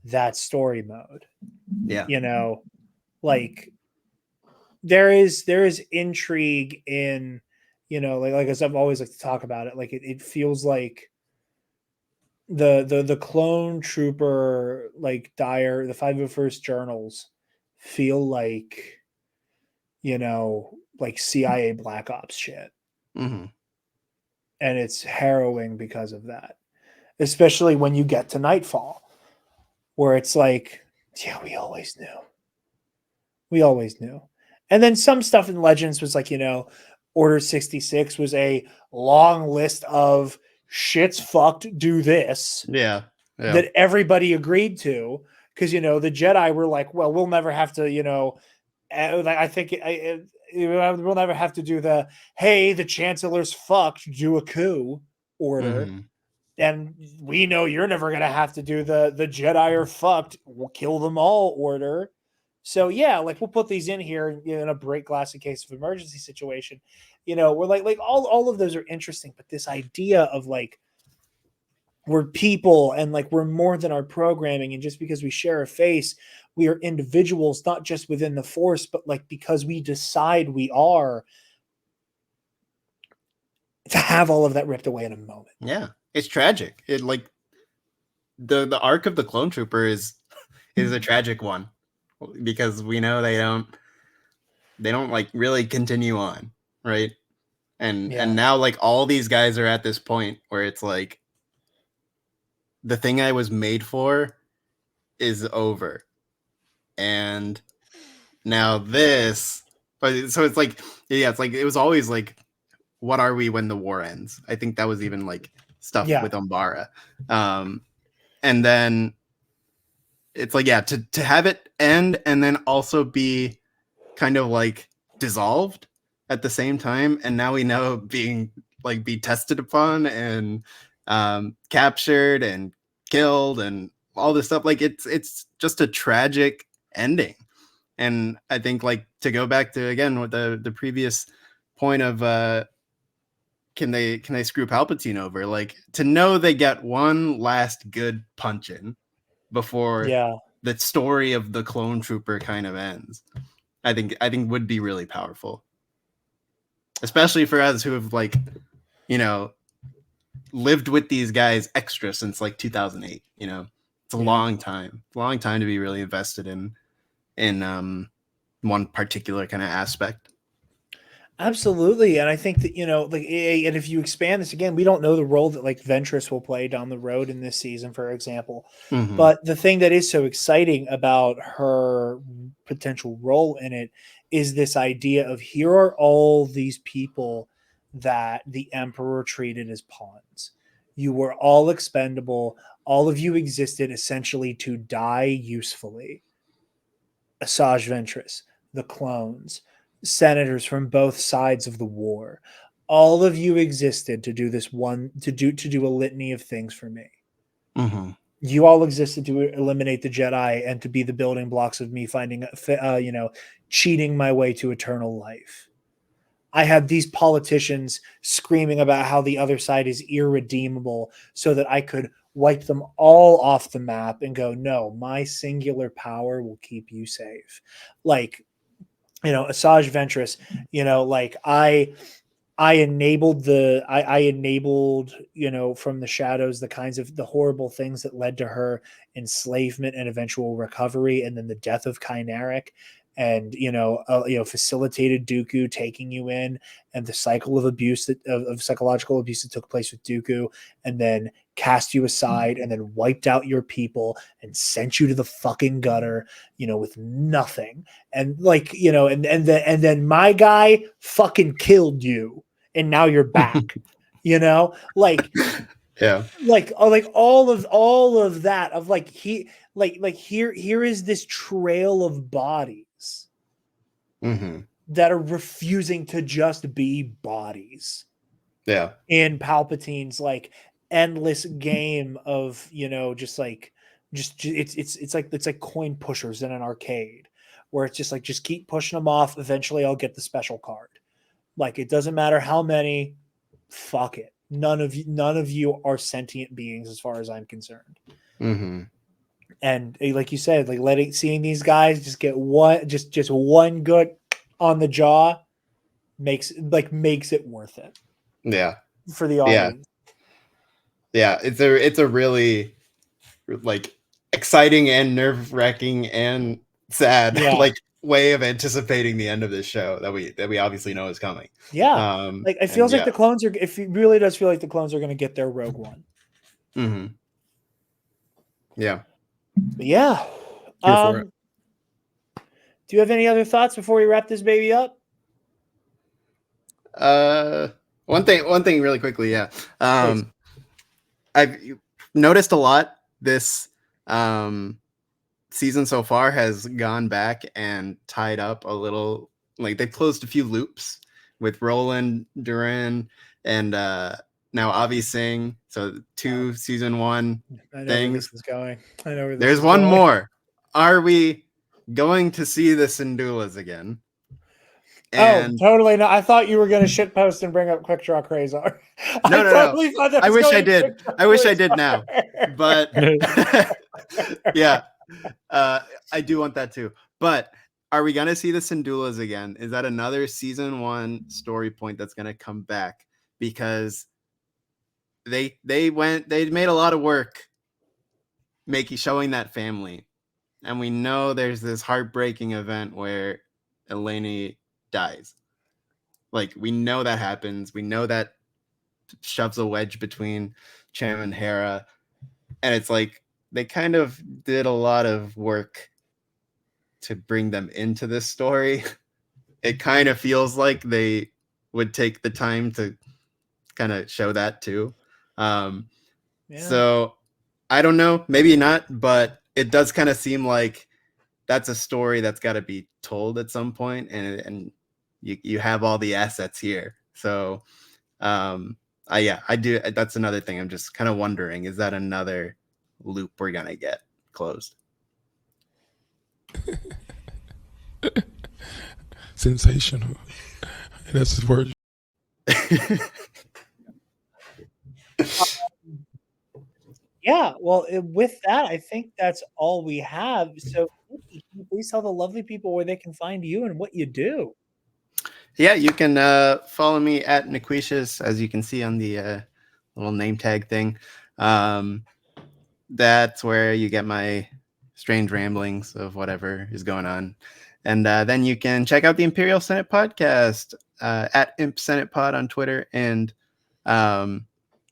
that story mode, you know, like there is intrigue in, you know, like as I've always liked to talk about it, like it feels like the clone trooper, like Dyer, the 501st journals feel like, you know, like CIA Black Ops shit. And it's harrowing because of that, especially when you get to Nightfall, where it's like, yeah, we always knew. And then some stuff in Legends was like, you know, Order 66 was a long list of shit's fucked, do this. That everybody agreed to, because, you know, the Jedi were like, well, we'll never have to, you know, I think we'll never have to do the, hey, the Chancellor's fucked, do a coup order. And we know you're never going to have to do the Jedi are fucked, we'll kill them all order. So yeah, like we'll put these in here in a break glass in case of emergency situation. we're like all of those are interesting, but this idea of like we're people and like we're more than our programming, and just because we share a face, we are individuals, not just within the force, but like because we decide we are, to have all of that ripped away in a moment. Yeah, it's tragic. It like the arc of the clone trooper is a tragic one, because we know they don't like really continue on, right? And now like all these guys are at this point where it's like the thing I was made for is over, and now this. But so it's like, yeah, it's like it was always like, what are we when the war ends? I think that was even like stuff with Umbara, and then it's like, yeah, to have it end and then also be kind of like dissolved at the same time, and now we know be tested upon and captured and killed and all this stuff. Like it's just a tragic ending. And I think like to go back to again with the previous point of can they screw Palpatine over, like to know they get one last good punch in before the story of the clone trooper kind of ends, I think would be really powerful, especially for us who have like, lived with these guys extra since like 2008. It's a long time to be really invested in one particular kind of aspect. Absolutely. And I think that, and if you expand this again, we don't know the role that like Ventress will play down the road in this season, for example. Mm-hmm. But the thing that is so exciting about her potential role in it is this idea of, here are all these people that the Emperor treated as pawns. You were all expendable. All of you existed essentially to die usefully. Asajj Ventress, the clones, senators from both sides of the war, all of you existed to do a litany of things for me. Mm-hmm. You all existed to eliminate the Jedi and to be the building blocks of me finding, cheating my way to eternal life. I had these politicians screaming about how the other side is irredeemable so that I could wipe them all off the map and go, no, my singular power will keep you safe. Like, Asajj Ventress, like I enabled from the shadows the horrible things that led to her enslavement and eventual recovery, and then the death of Kainaric, and facilitated Dooku taking you in, and the cycle of abuse of psychological abuse that took place with Dooku, and then cast you aside, and then wiped out your people and sent you to the fucking gutter, with nothing. And like, and then my guy fucking killed you, and now you're back. Like yeah, like all of that of like here is this trail of bodies mm-hmm. that are refusing to just be bodies. Yeah, In Palpatine's like endless game of it's like coin pushers in an arcade, where it's just like, just keep pushing them off. Eventually, I'll get the special card. Like, it doesn't matter how many. Fuck it. None of you are sentient beings, as far as I'm concerned. mm-hmm. And like you said, like seeing these guys just get one good on the jaw makes it worth it. Yeah, for the audience. Yeah. It's a really like exciting and nerve-wracking and sad like way of anticipating the end of this show that we obviously know is coming. Yeah, like it feels like the clones are. It really does feel like the clones are going to get their Rogue One. Mm-hmm. Yeah. But yeah. Do you have any other thoughts before we wrap this baby up? One thing really quickly. Yeah. I've noticed a lot this season so far has gone back and tied up a little, like they've closed a few loops with Roland, Duran, and now Avi Singh. So 2 season 1 I know things. where this is going. I know where this There's is one going. more. Are we going to see the Syndulas again? And totally not. I thought you were going to shitpost and bring up Quick Draw Quasar. No. Thought that I was wish going I to did. Quick Draw I wish I did Quasar. now. But yeah, I do want that too. But are we going to see the Syndulas again? Is that another season 1 story point that's going to come back? Because they made a lot of work showing that family. And we know there's this heartbreaking event where Eleni dies. Like, we know that happens. We know that shoves a wedge between Cham and Hera. And it's like they kind of did a lot of work to bring them into this story. It kind of feels like they would take the time to kind of show that too. So I don't know, maybe not, but it does kind of seem like that's a story that's got to be told at some point, and you have all the assets here. So I do. That's another thing. I'm just kind of wondering, is that another loop we're gonna get closed? Sensational. That's his word. Yeah, well, with that, I think that's all we have. So, Nikki, can you please tell the lovely people where they can find you and what you do? Yeah, you can follow me at Nequitious, as you can see on the little name tag thing. That's where you get my strange ramblings of whatever is going on. And then you can check out the Imperial Senate Podcast at Imp Senate Pod on Twitter. And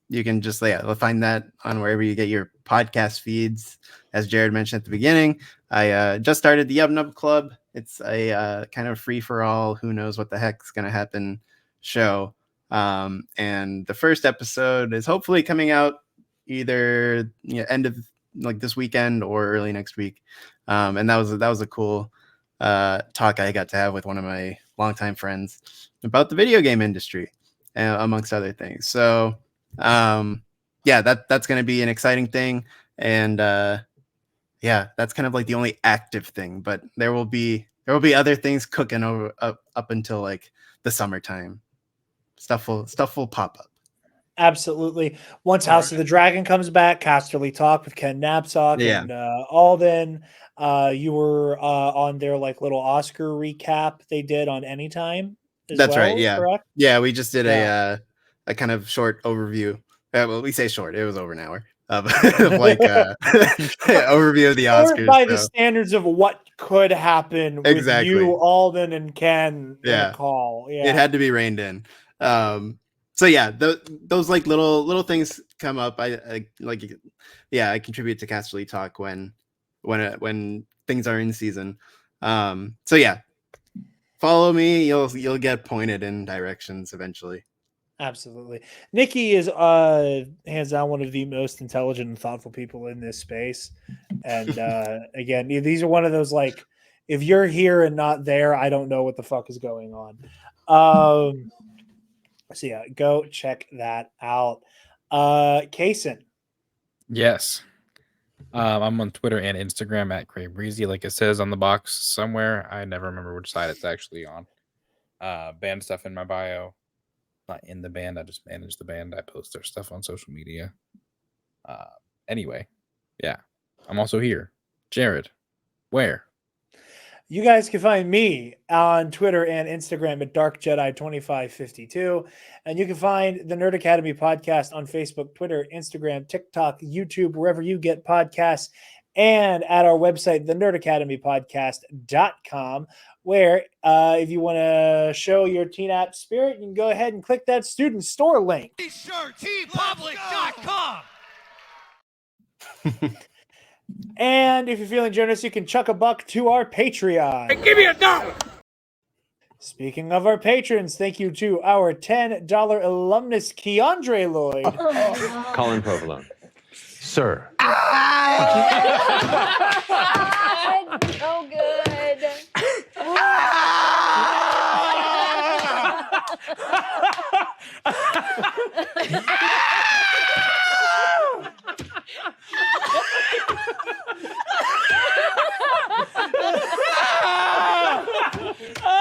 you can just find that on wherever you get your podcast feeds. As Jarod mentioned at the beginning, I just started the Yub Nub Club. It's a kind of free for all, who knows what the heck's going to happen show. And the first episode is hopefully coming out either end of like this weekend or early next week. And that was a cool talk I got to have with one of my longtime friends about the video game industry, amongst other things. So that's going to be an exciting thing. And that's kind of like the only active thing, but there will be other things cooking up until like the summertime. Stuff will pop up. Absolutely. Once House of the Dragon comes back, Casterly Talk with Ken Knapsack and Alden. You were on their like little Oscar recap they did on Anytime. That's right. Yeah. Correct? Yeah. We just did a kind of short overview. Well, we say short. It was over an hour of like overview of the Oscars. By the standards of what could happen with you, Alden, and Ken in a call. Yeah. It had to be reined in. So yeah, those like little things come up. I contribute to Casterly Talk when things are in season. So yeah, follow me. You'll get pointed in directions eventually. Absolutely. Nikki is hands down one of the most intelligent and thoughtful people in this space. And again, these are one of those like, if you're here and not there, I don't know what the fuck is going on. So yeah, go check that out. Kason. Yes. I'm on Twitter and Instagram at Cray Breezy, like it says on the box somewhere. I never remember which side it's actually on. Band stuff in my bio. Not in the band, I just manage the band. I post their stuff on social media. Anyway, yeah. I'm also here. Jarod, where? You guys can find me on Twitter and Instagram at DarkJedi2552. And you can find the Nerd Academy podcast on Facebook, Twitter, Instagram, TikTok, YouTube, wherever you get podcasts, and at our website, thenerdacademypodcast.com, where if you want to show your teen app spirit, you can go ahead and click that student store link. T-public.com. And if you're feeling generous, you can chuck a buck to our Patreon. Hey, give me $1. Speaking of our patrons, thank you to our $10 alumnus, Keandre Lloyd. Colin Provolone. Sir. So good.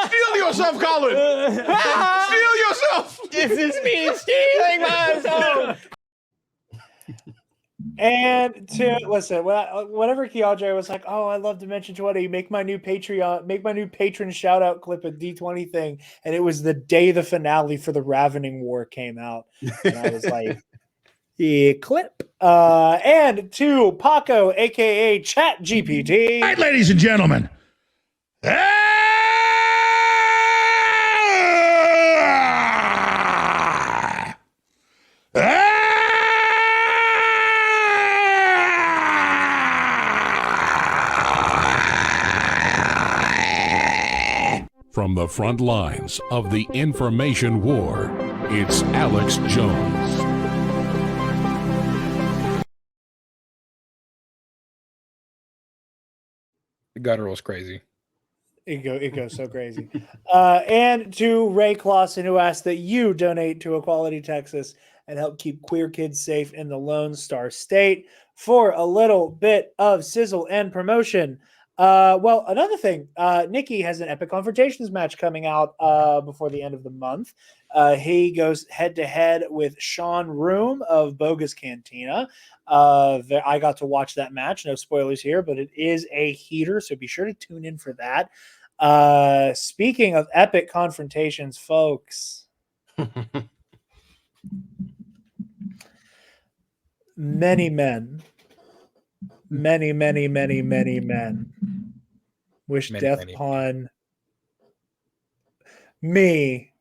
Steal yourself, Colin! He's stealing my zone. And to listen, whatever Keandre was like, oh, I'd love to mention 20, make my new patron shout out clip at D20 thing. And it was the day the finale for the Ravening War came out. And I was like, yeah, clip. And to Paco, aka Chat GPT. All right, ladies and gentlemen. From the front lines of the information war, it's Alex Jones. The guttural's crazy. It goes so crazy. And to Ray Clausen, who asked that you donate to Equality Texas and help keep queer kids safe in the Lone Star State for a little bit of sizzle and promotion. Well, another thing, Nicky has an Epic Confrontations match coming out before the end of the month. He goes head-to-head with Sean Room of Bogus Cantina. I got to watch that match. No spoilers here, but it is a heater, so be sure to tune in for that. Speaking of Epic Confrontations, folks, many men wish death upon me,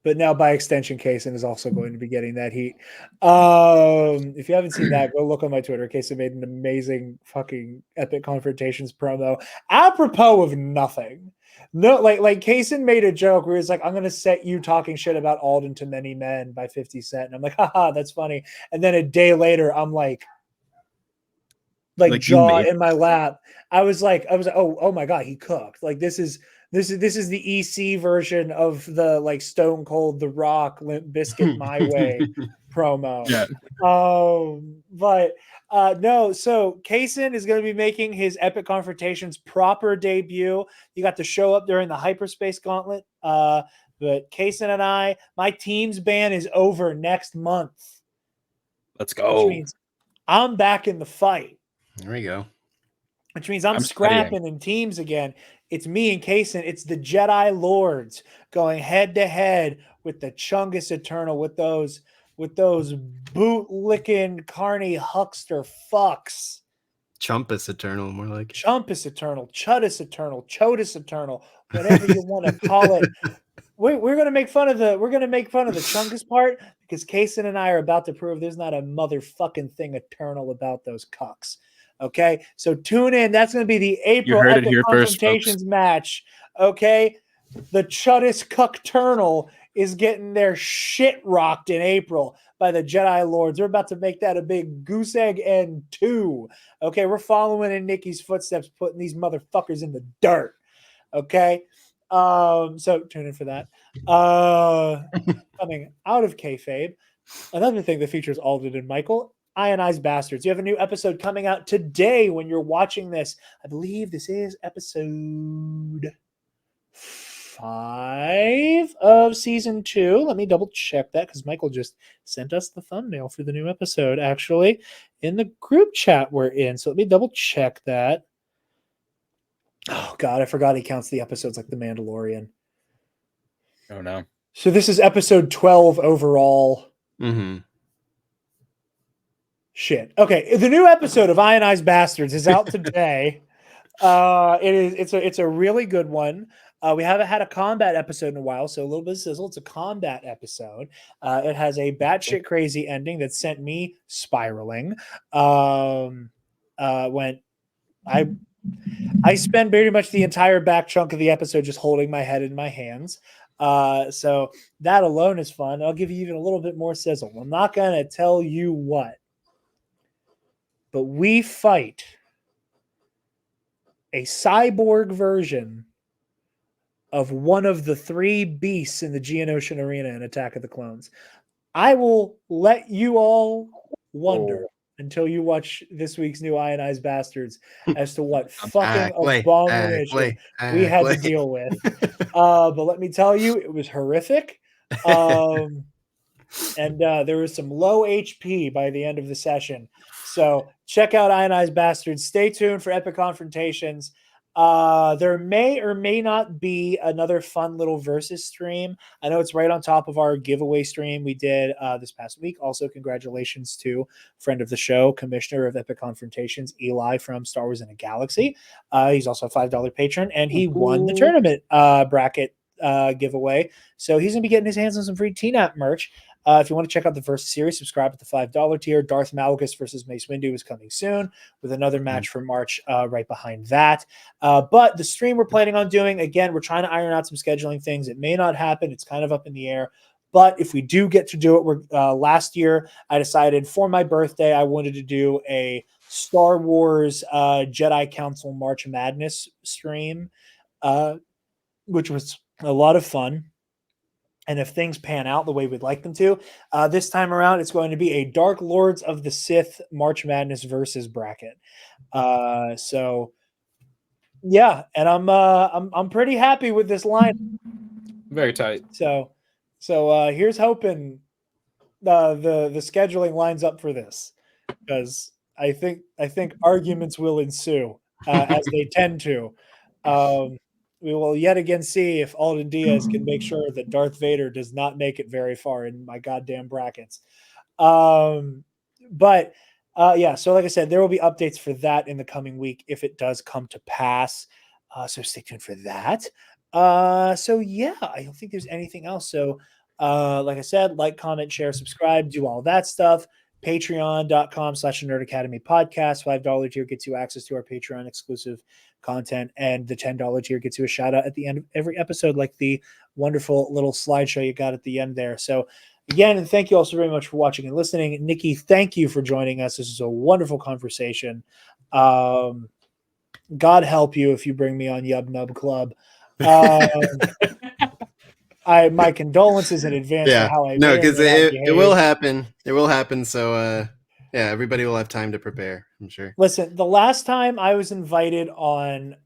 but now by extension, Kason is also going to be getting that heat. If you haven't seen that, go look on my Twitter. Kason made an amazing fucking Epic Confrontations promo, apropos of nothing. No, like Kason made a joke where he's like, I'm going to set you talking shit about Alden to Many Men by 50 Cent. And I'm like, haha, that's funny. And then a day later, I'm like jaw in my lap. I was like, oh my God, he cooked. Like this is the EC version of the like Stone Cold, The Rock, Limp Bizkit, My Way promo. Yeah. No. So Kason is going to be making his Epic Confrontations proper debut. You got to show up during the Hyperspace Gauntlet. But Kason and my team's ban is over next month. Let's go. Which means I'm back in the fight. There we go. Which means I'm scrapping in teams again. It's me and Kason. It's the Jedi Lords going head to head with the Chungus Eternal, with those boot licking carny huckster fucks. Chumpus Eternal, more like Chumpus Eternal, Chudus Eternal, Chodus Eternal, whatever you want to call it. We're gonna make fun of the Chungus part because Kason and I are about to prove there's not a motherfucking thing eternal about those cucks. Okay, so tune in. That's going to be the April Epic Confrontations match. Okay, the Chudus Cuckternal is getting their shit rocked in April by the Jedi Lords. They're about to make that a big goose egg and two. Okay, we're following in Nicky's footsteps, putting these motherfuckers in the dirt. Okay, so tune in for that. Coming out of kayfabe, another thing that features Alden and Michael. Ionized Bastards. You have a new episode coming out today when you're watching this. I believe this is episode 5 of season 2. Let me double check that because Michael just sent us the thumbnail for the new episode actually in the group chat we're in. So let me double check that. Oh God, I forgot he counts the episodes like The Mandalorian. Oh no. So this is episode 12 overall. Mm-hmm. Shit. Okay, the new episode of Ionized Bastards is out today. It's a really good one. We haven't had a combat episode in a while, so a little bit of sizzle. It's a combat episode. It has a batshit crazy ending that sent me spiraling. When I spend very much the entire back chunk of the episode just holding my head in my hands. So that alone is fun. I'll give you even a little bit more sizzle. I'm not gonna tell you what. But we fight a cyborg version of one of the 3 beasts in the Geonosian Arena in Attack of the Clones. I will let you all wonder until you watch this week's new Ionized Bastards as to what fucking abomination we had to deal with. But let me tell you, it was horrific. And there was some low HP by the end of the session. So check out Ionized Bastards. Stay tuned for Epic Confrontations. There may or may not be another fun little versus stream. I know it's right on top of our giveaway stream we did this past week. Also, congratulations to friend of the show, Commissioner of Epic Confrontations, Eli from Star Wars in a Galaxy. He's also a $5 patron, and he won the tournament bracket giveaway. So he's going to be getting his hands on some free TNAP merch. If you want to check out the Versus series, subscribe at the $5 tier. Darth Malgus versus Mace Windu is coming soon with another match for March right behind that. But the stream we're planning on doing, again, we're trying to iron out some scheduling things. It may not happen. It's kind of up in the air. But if we do get to do it, last year I decided for my birthday I wanted to do a Star Wars Jedi Council March Madness stream, which was a lot of fun. And if things pan out the way we'd like them to, this time around, it's going to be a Dark Lords of the Sith March Madness versus bracket. So, yeah, and I'm pretty happy with this line. Very tight. So here's hoping the scheduling lines up for this, because I think arguments will ensue as they tend to. We will yet again see if Alden Diaz can make sure that Darth Vader does not make it very far in my goddamn brackets. Yeah, so like I said, there will be updates for that in the coming week if it does come to pass. So stay tuned for that. So yeah, I don't think there's anything else. So like I said, like, comment, share, subscribe, do all that stuff. Patreon.com/Nerd Academy Podcast. $5 tier gets you access to our Patreon exclusive content, and the $10 tier gets you a shout out at the end of every episode, like the wonderful little slideshow you got at the end there. So again, and thank you all so very much for watching and listening. Nikki, thank you for joining us. This is a wonderful conversation. God help you if you bring me on Yub Nub Club. My condolences in advance for how I because it will happen. It will happen. So yeah, everybody will have time to prepare, I'm sure. Listen, the last time I was invited on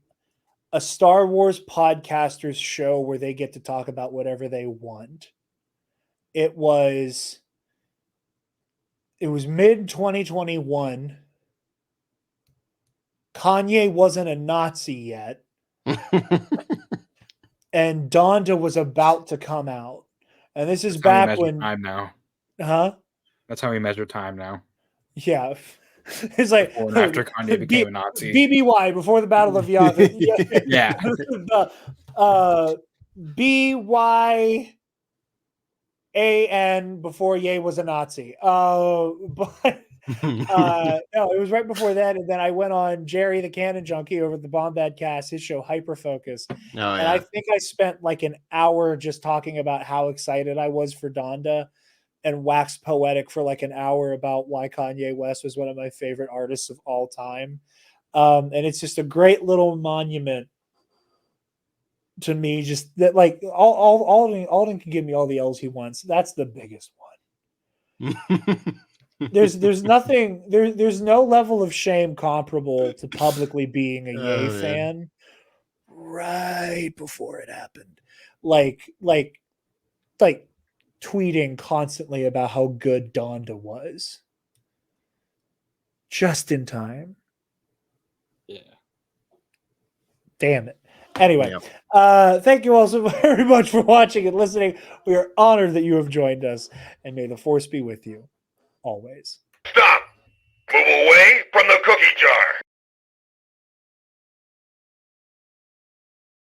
a Star Wars podcasters show where they get to talk about whatever they want, it was mid 2021. Kanye wasn't a Nazi yet. And Donda was about to come out. And this is back when time now. Huh? That's how we measure time now. Yeah. It's like before and after Kanye became a Nazi. BBY, before the Battle of Yavin. Yeah. BYAN before Ye was a Nazi. No, it was right before that. And then I went on Jerry the Cannon Junkie over at the Bombad Cast, his show Hyper Focus. And I think I spent like an hour just talking about how excited I was for Donda, and waxed poetic for like an hour about why Kanye West was one of my favorite artists of all time. And it's just a great little monument to me. Just that, like, Alden can give me all the L's he wants. That's the biggest one. There's nothing, there's no level of shame comparable to publicly being a Ye fan right before it happened. Like tweeting constantly about how good Donda was. Just in time. Yeah. Damn it. Anyway, thank you all so very much for watching and listening. We are honored that you have joined us, and may the Force be with you always. Stop! Move away from the cookie jar!